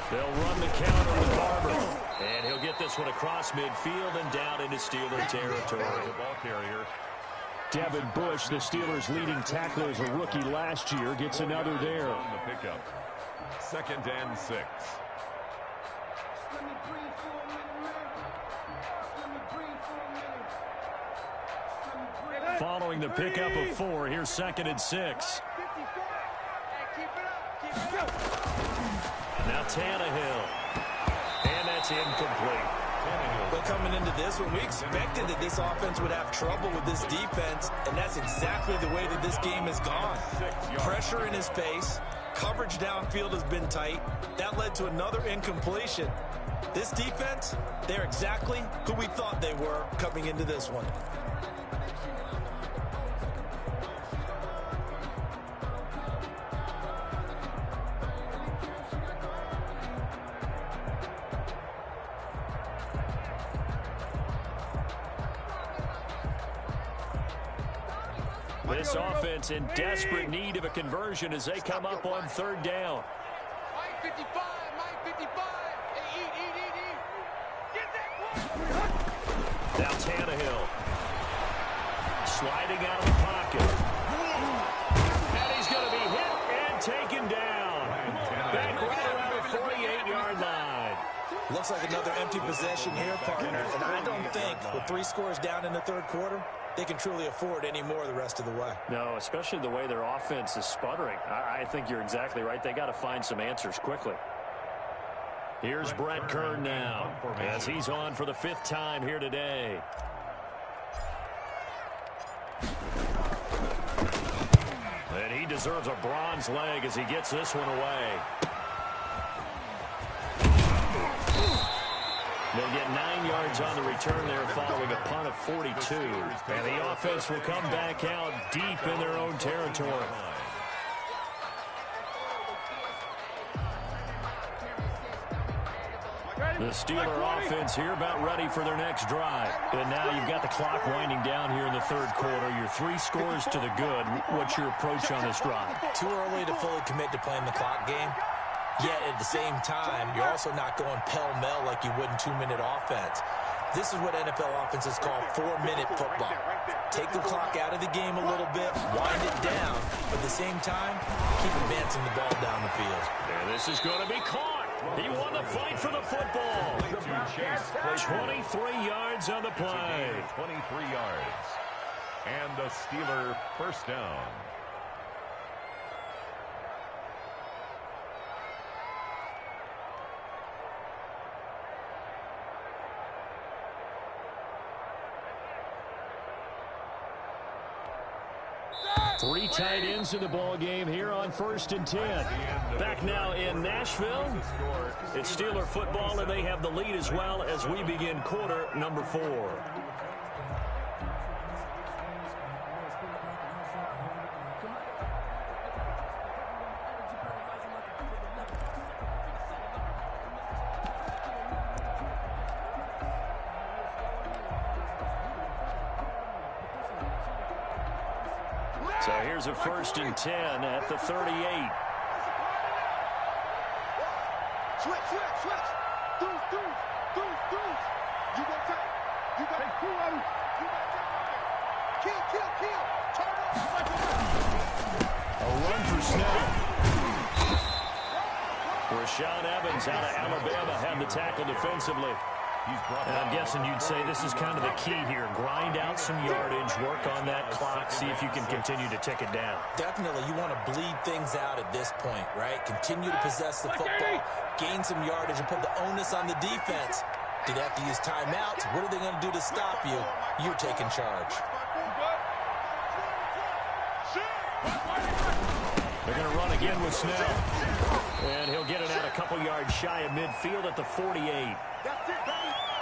A: They'll run the counter with Barber. And he'll get this one across midfield and down into Steeler territory.
B: The ball carrier.
A: Devin Bush, the Steelers' leading tackler as a rookie last year, gets another there.
B: On the pickup. 2nd and 6.
A: Following the pickup of 4, here's 2nd and 6. Now Tannehill. And that's incomplete.
C: But coming into this one, we expected that this offense would have trouble with this defense, and that's exactly the way that this game has gone. Pressure in his face. Coverage downfield has been tight. That led to another incompletion. This defense, they're exactly who we thought they were coming into this one.
A: This offense in desperate need of a conversion as they come up on 3rd down.
D: Mike 55, Mike 55. Hey, eat. Get that one.
A: Now Tannehill. Sliding out of the pocket. And he's going to be hit and taken down. Back right around the 48-yard line.
C: Looks like another empty possession here, partner. And I don't think with 3 scores down in the 3rd quarter, they can truly afford any more the rest of the way.
A: No, especially the way their offense is sputtering. I think you're exactly right. They got to find some answers quickly. Here's Brett Kern now as he's on for the 5th time here today. And he deserves a bronze leg as he gets this one away. They'll get 9 yards on the return there following a punt of 42. And the offense will come back out deep in their own territory. The Steeler offense here about ready for their next drive. And now you've got the clock winding down here in the 3rd quarter. Your 3 scores to the good. What's your approach on this drive?
C: Too early to fully commit to playing the clock game. Yet at the same time, you're also not going pell-mell like you would in 2-minute offense. This is what NFL offenses call 4-minute football. Take the clock out of the game a little bit, wind it down, but at the same time, keep advancing the ball down the field.
A: And this is going to be caught. He won the fight for the football. 23 yards on the play.
B: 23 yards. And the Steeler first down.
A: Three tight ends in the ball game here on 1st and 10. Back now in Nashville. It's Steeler football, and they have the lead as well as we begin quarter number 4. So here's a 1st and 10 at the 38.
D: Switch. Dudes. You go take. You got to two of them. You got to take kill. Turn up.
A: A run for Snell. Rashaan Evans out of Alabama had the tackle defensively. And I'm guessing you'd say this is kind of the key here. Grind out some yardage, work on that clock, see if you can continue to tick it down.
C: Definitely, you want to bleed things out at this point, right? Continue to possess the football, gain some yardage, and put the onus on the defense. Do they have to use timeouts? What are they going to do to stop you? You're taking charge.
A: They're going to run again with Snell. And he'll get it out a couple yards shy of midfield at the 48.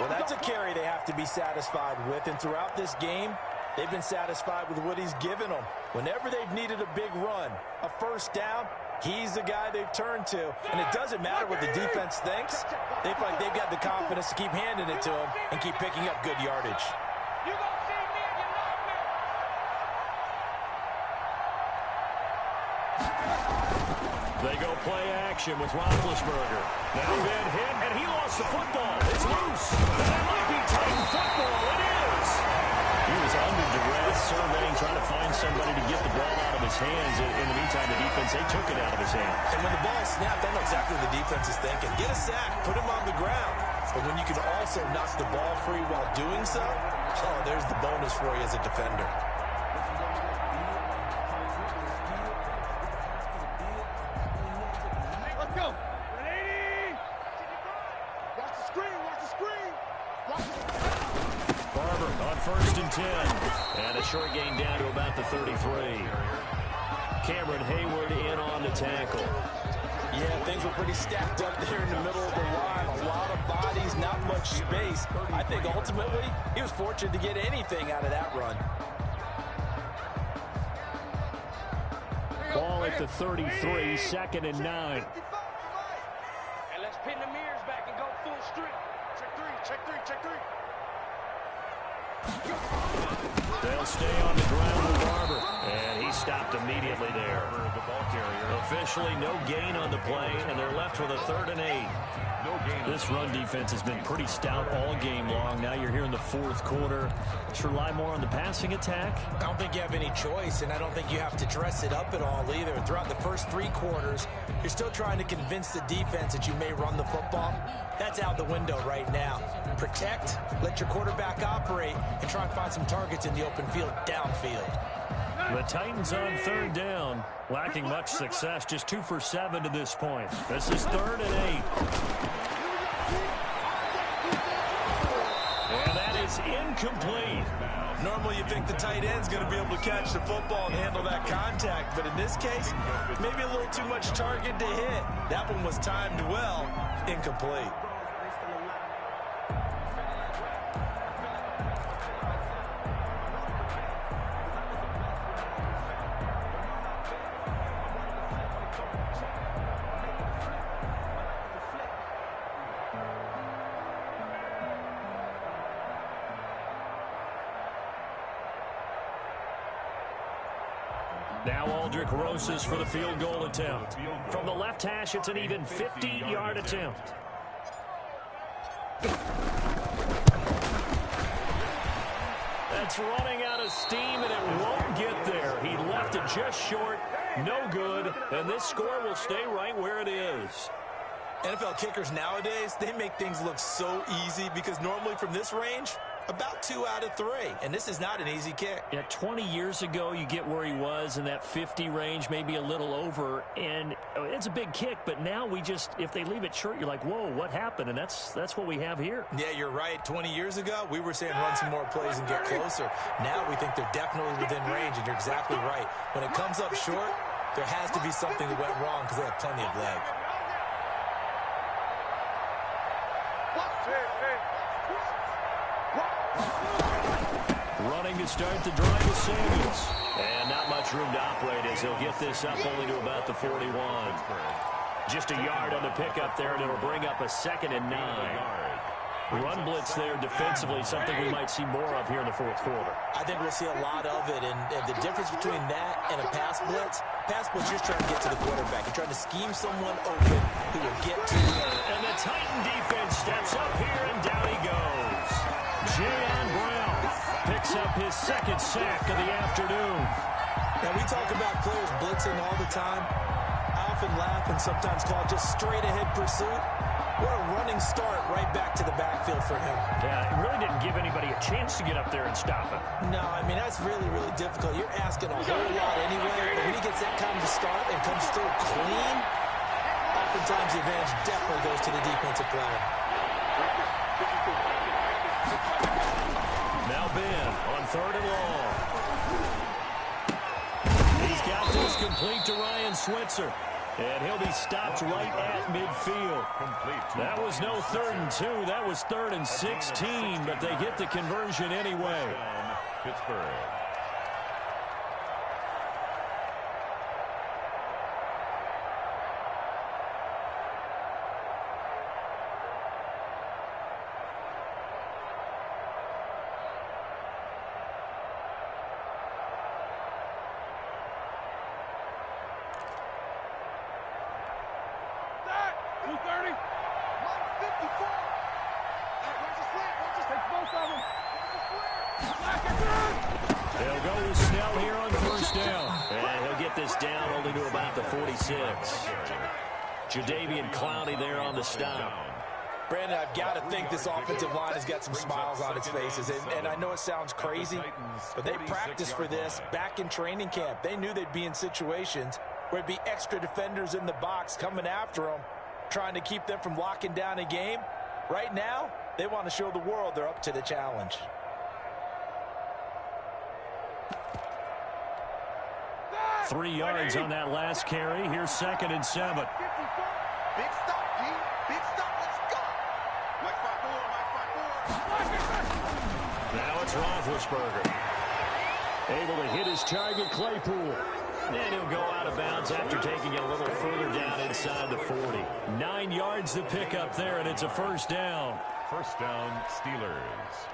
C: Well, that's a carry they have to be satisfied with. And throughout this game, they've been satisfied with what he's given them. Whenever they've needed a big run, a first down, he's the guy they've turned to. And it doesn't matter what the defense thinks. They feel like they've got the confidence to keep handing it to him and keep picking up good yardage.
A: They go play action with Roethlisberger. Now Ben hit, and he lost the football. It's loose. That might be Titan football. It is. He was under duress, surveying, trying to find somebody to get the ball out of his hands. In the meantime, the defense, they took it out of his hands.
C: And when the ball snapped, I know exactly what the defense is thinking. Get a sack, put him on the ground. But when you can also knock the ball free while doing so, oh, there's the bonus for you as a defender.
A: Barber on 1st and 10. And a short gain down to about the 33. Cameron Hayward in on the tackle.
C: Yeah, things were pretty stacked up there in the middle of the line. A lot of bodies, not much space. I think ultimately he was fortunate to get anything out of that run.
A: Ball at the 33, 2nd and 9.
D: And let's pin the mirrors back and go full strength. Check three.
A: They'll stay on the ground with Barber. And he stopped immediately there. Officially no gain on the play, and they're left with a 3rd and 8. This run defense has been pretty stout all game long. Now you're here in the 4th quarter. Just rely more on the passing attack.
C: I don't think you have any choice, and I don't think you have to dress it up at all either. Throughout the first 3 quarters, you're still trying to convince the defense that you may run the football. That's out the window right now. Protect, let your quarterback operate, and try and find some targets in the open field downfield.
A: The Titans on 3rd down, lacking much success, just 2 for 7 to this point. This is 3rd and 8. And that is incomplete.
C: Normally you think the tight end's going to be able to catch the football and handle that contact, but in this case, maybe a little too much target to hit. That one was timed well, incomplete.
A: Now Aldrick Rosas for the field goal attempt. From the left hash, it's an even 50-yard attempt. It's running out of steam, and it won't get there. He left it just short, no good, and this score will stay right where it is.
C: NFL kickers nowadays, they make things look so easy because normally from this range, about 2 out of 3, and this is not an easy kick.
A: Yeah, 20 years ago, you get where he was in that 50 range, maybe a little over, and it's a big kick, but now if they leave it short, you're like, whoa, what happened? And that's what we have here.
C: Yeah, you're right. 20 years ago, we were saying run some more plays and get closer. Now we think they're definitely within range, and you're exactly right. When it comes up short, there has to be something that went wrong because they have plenty of leg.
A: Running to start the drive is Samuels. And not much room to operate as he'll get this up only to about the 41. Just a yard on the pickup there, and it'll bring up a 2nd and 9. Run blitz there defensively, something we might see more of here in the fourth quarter.
C: I think we'll see a lot of it, and the difference between that and a pass blitz you're trying to get to the quarterback. You're trying to scheme someone open who will get to you.
A: And the Titan defense steps up here, and down he goes. Jayon Brown picks up his 2nd sack of the afternoon.
C: Now, we talk about players blitzing all the time. I often laugh and sometimes call it just straight-ahead pursuit. What a running start right back to the backfield for him.
A: Yeah, it really didn't give anybody a chance to get up there and stop him.
C: No, I mean, that's really, really difficult. You're asking a whole lot anyway. But when he gets that kind of start and comes through clean, oftentimes the advantage definitely goes to the defensive player.
A: Now Ben on 3rd and long. He's got this complete to Ryan Switzer. And he'll be stopped right at midfield. That was no 3rd and 2. That was 3rd and 16, but they get the conversion anyway.
B: Pittsburgh.
A: They'll go with Snell here on 1st down. And he'll get this down only to about the 46. Jadeveon Clowney there on the stop.
C: Brandon, I've got to think this offensive line has got some smiles on its faces. And I know it sounds crazy, but they practiced for this back in training camp. They knew they'd be in situations where it'd be extra defenders in the box coming after them, trying to keep them from locking down a game. Right now, they want to show the world they're up to the challenge.
A: Three yards on that last carry. Here's 2nd and 7.
D: Big stop, D. Big stop. Let's go. Like 5-4, like 5-4.
A: Now it's Roethlisberger. Able to hit his target, Claypool. And he'll go out of bounds after taking it a little further down inside the 40. 9 yards to pick up there, and it's a 1st down.
B: 1st down, Steelers.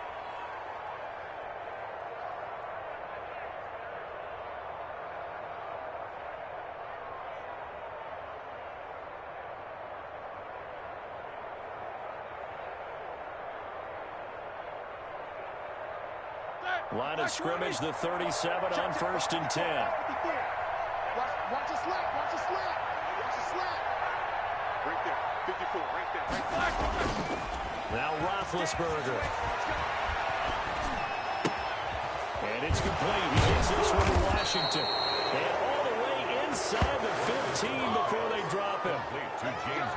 A: Line of scrimmage, the 37 on 1st and 10.
D: Watch a slant. Watch a slant. Watch a slant. Right there. 54. Right there. Right there.
A: Now Roethlisberger. And it's complete. He gets this one to Washington. And all the way inside the 15 before they drop him.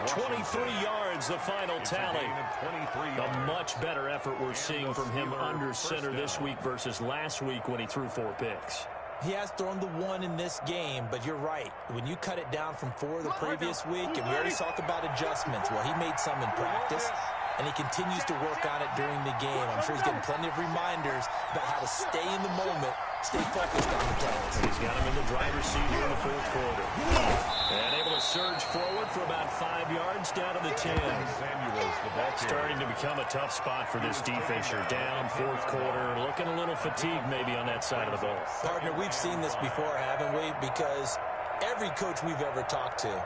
A: 23 yards, the final tally. A much better effort we're seeing from him under center this week versus last week when he threw 4 picks.
C: He has thrown the 1 in this game, but you're right. When you cut it down from 4 the previous week, and we already talked about adjustments, well, he made some in practice, and he continues to work on it during the game. I'm sure he's getting plenty of reminders about how to stay in the moment, stay focused on the task.
A: He's got him in the driver's seat here in the 4th quarter. And able to surge forward for about 5 yards down to the 10. Starting to become a tough spot for this defense. You're down 4th quarter, looking a little fatigued maybe on that side of the ball.
C: Partner, we've seen this before, haven't we? Because every coach we've ever talked to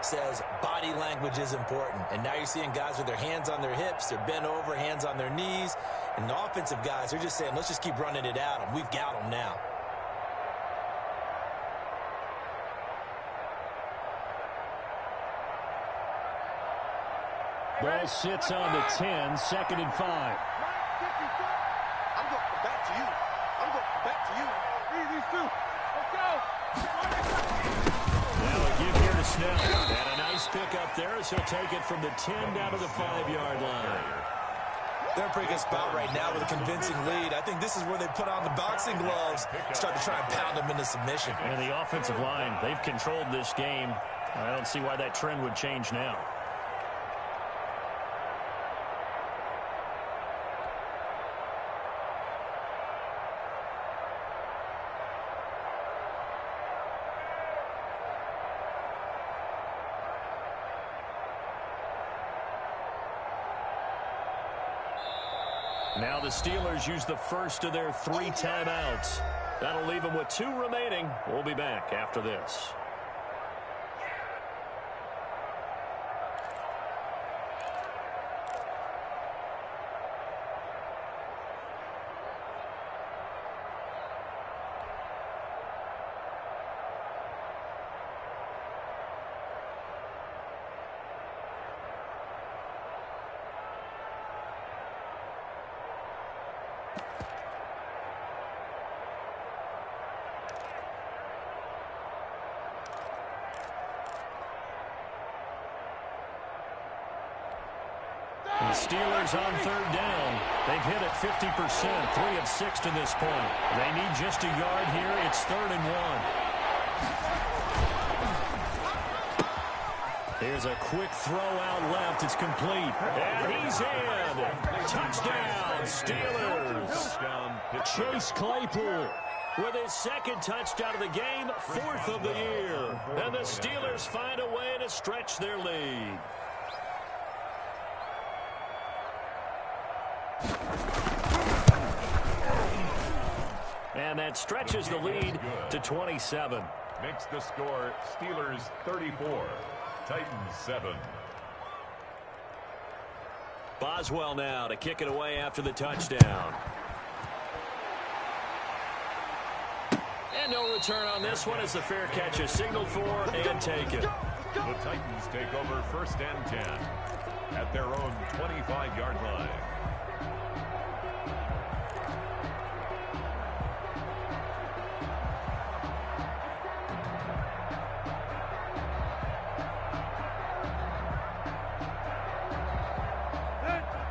C: says body language is important. And now you're seeing guys with their hands on their hips, they're bent over, hands on their knees, And the offensive guys are just saying, let's just keep running it at them. We've got them now.
A: Ball sits on the 10, 2nd and 5.
D: I'm going back to you. I'm going back to you. Easy, two. Let's go.
A: Now a give here to Snell. And a nice pickup there as he'll take it from the 10 down to the 5-yard line.
C: They're in a pretty good spot right now with a convincing lead. I think this is where they put on the boxing gloves, start to try and pound them into submission.
A: And the offensive line, they've controlled this game. I don't see why that trend would change now. Now the Steelers use the first of their 3 timeouts. That'll leave them with 2 remaining. We'll be back after this. The Steelers on 3rd down. They've hit it 50%, 3 of 6 to this point. They need just a yard here. It's 3rd and 1. Here's a quick throw out left. It's complete. And he's in. Touchdown, Steelers. Chase Claypool with his 2nd touchdown of the game, 4th of the year. And the Steelers find a way to stretch their lead. And that stretches the lead to 27.
B: Makes the score Steelers 34, Titans 7.
A: Boswell now to kick it away after the touchdown. And no return on this one as the fair catch is signaled for and taken.
B: The Titans take over 1st and 10 at their own 25-yard line.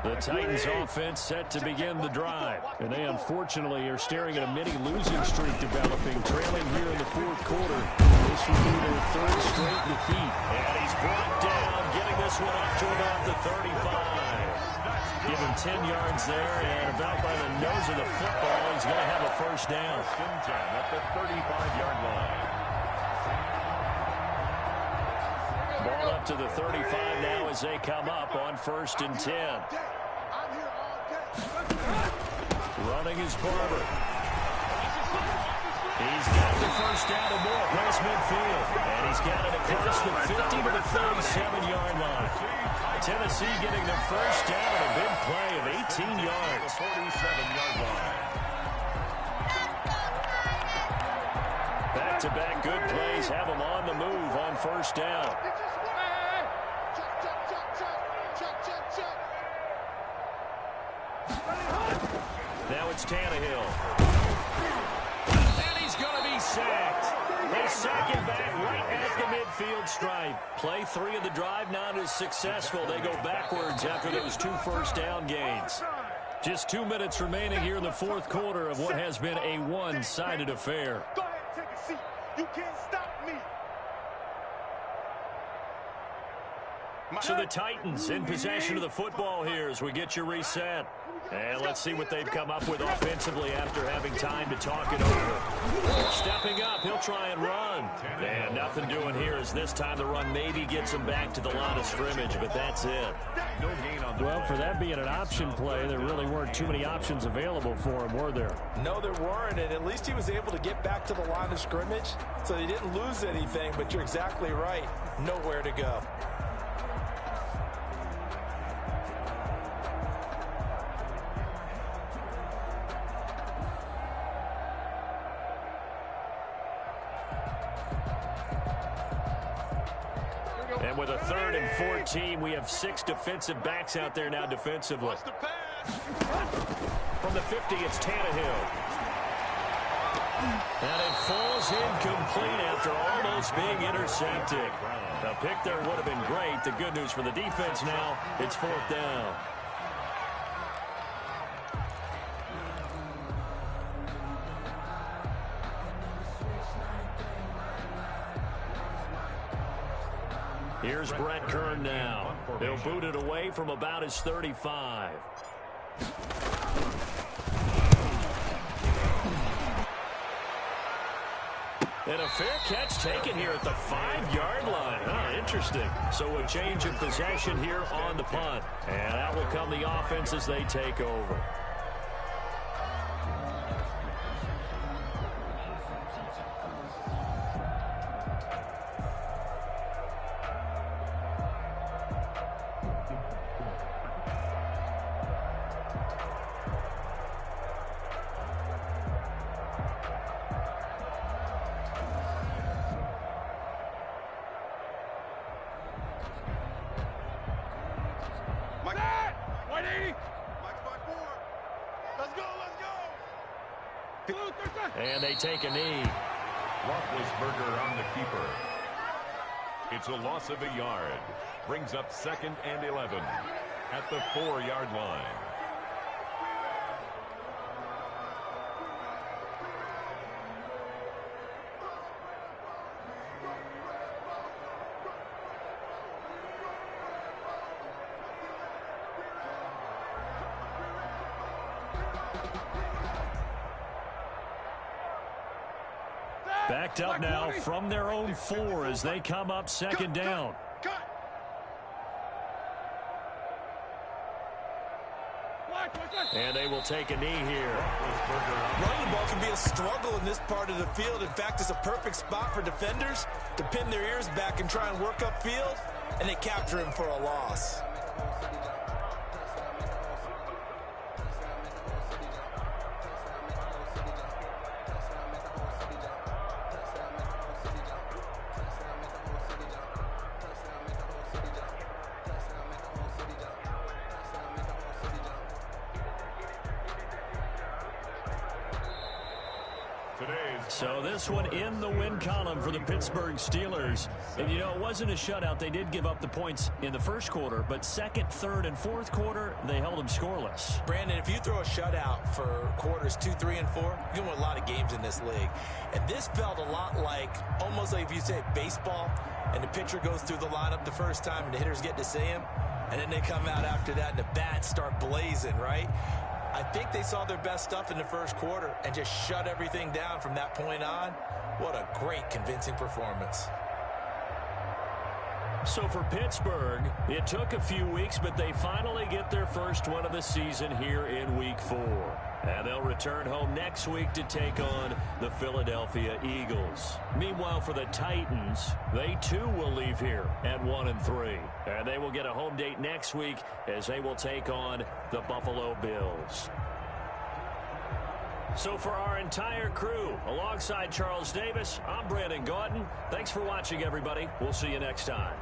A: The Titans offense set to begin the drive. And they unfortunately are staring at a mini losing streak developing, trailing here in the 4th quarter. This will be their 3rd straight defeat. And he's brought down, getting this one up to about the 35. Give him 10 yards there, and about by the nose of the football, he's going to have a 1st down.
B: 1st and 10 at the 35-yard line.
A: Ball up to the 35 now as they come up on 1st and 10. Running is Barber. He's got the 1st down and more across midfield. And he's got it across the 50 to the 37-yard line. Tennessee getting their 1st down, a big play of 18 yards.
B: 47-yard line.
A: Back-to-back good plays have them on the move on 1st down. Now it's Tannehill. And he's going to be sacked. They sack him back right at the midfield stripe. Play 3 of the drive not as successful. They go backwards after those 2 1st down gains. Just 2 minutes remaining here in the 4th quarter of what has been a one-sided affair.
D: Go ahead, take a seat. You can't stop me.
A: So the Titans in possession of the football here as we get you reset. And let's see what they've come up with offensively after having time to talk it over. Stepping up, he'll try and run. And nothing doing here as this time the run maybe gets him back to the line of scrimmage, but that's it.
E: Well, for that being an option play, there really weren't too many options available for him, were there?
C: No, there weren't, and at least he was able to get back to the line of scrimmage, so he didn't lose anything, but you're exactly right. Nowhere to go.
A: And with a 3rd and 14, we have 6 defensive backs out there now defensively.
D: Watch the pass.
A: From the 50, it's Tannehill. And it falls incomplete after almost being intercepted. A pick there would have been great. The good news for the defense now, it's 4th down. Here's Brett Kern now. He'll boot it away from about his 35. And a fair catch taken here at the 5-yard line. Oh, interesting. So a change of possession here on the punt. And out will come the offense as they take over. And they take a knee.
B: Roethlisberger on the keeper. It's a loss of a yard. Brings up 2nd and 11 at the 4-yard line.
A: Backed up now from their own 4 as they come up 2nd down. And they will take a knee here.
C: Running the ball can be a struggle in this part of the field. In fact, it's a perfect spot for defenders to pin their ears back and try and work upfield, and they capture him for a loss.
A: So this one in the win column for the Pittsburgh Steelers. And, you know, it wasn't a shutout. They did give up the points in the first quarter, but 2nd, 3rd, and 4th quarter, they held them scoreless.
C: Brandon, if you throw a shutout for quarters 2, 3, and 4, you're going to win a lot of games in this league. And this felt a lot like, almost like if you say baseball, and the pitcher goes through the lineup the first time, and the hitters get to see him, and then they come out after that, and the bats start blazing, right? I think they saw their best stuff in the first quarter and just shut everything down from that point on. What a great, convincing performance.
A: So for Pittsburgh, it took a few weeks, but they finally get their first one of the season here in Week 4. And they'll return home next week to take on the Philadelphia Eagles. Meanwhile, for the Titans, they too will leave here at 1-3. And they will get a home date next week as they will take on the Buffalo Bills. So for our entire crew, alongside Charles Davis, I'm Brandon Gautin. Thanks for watching, everybody. We'll see you next time.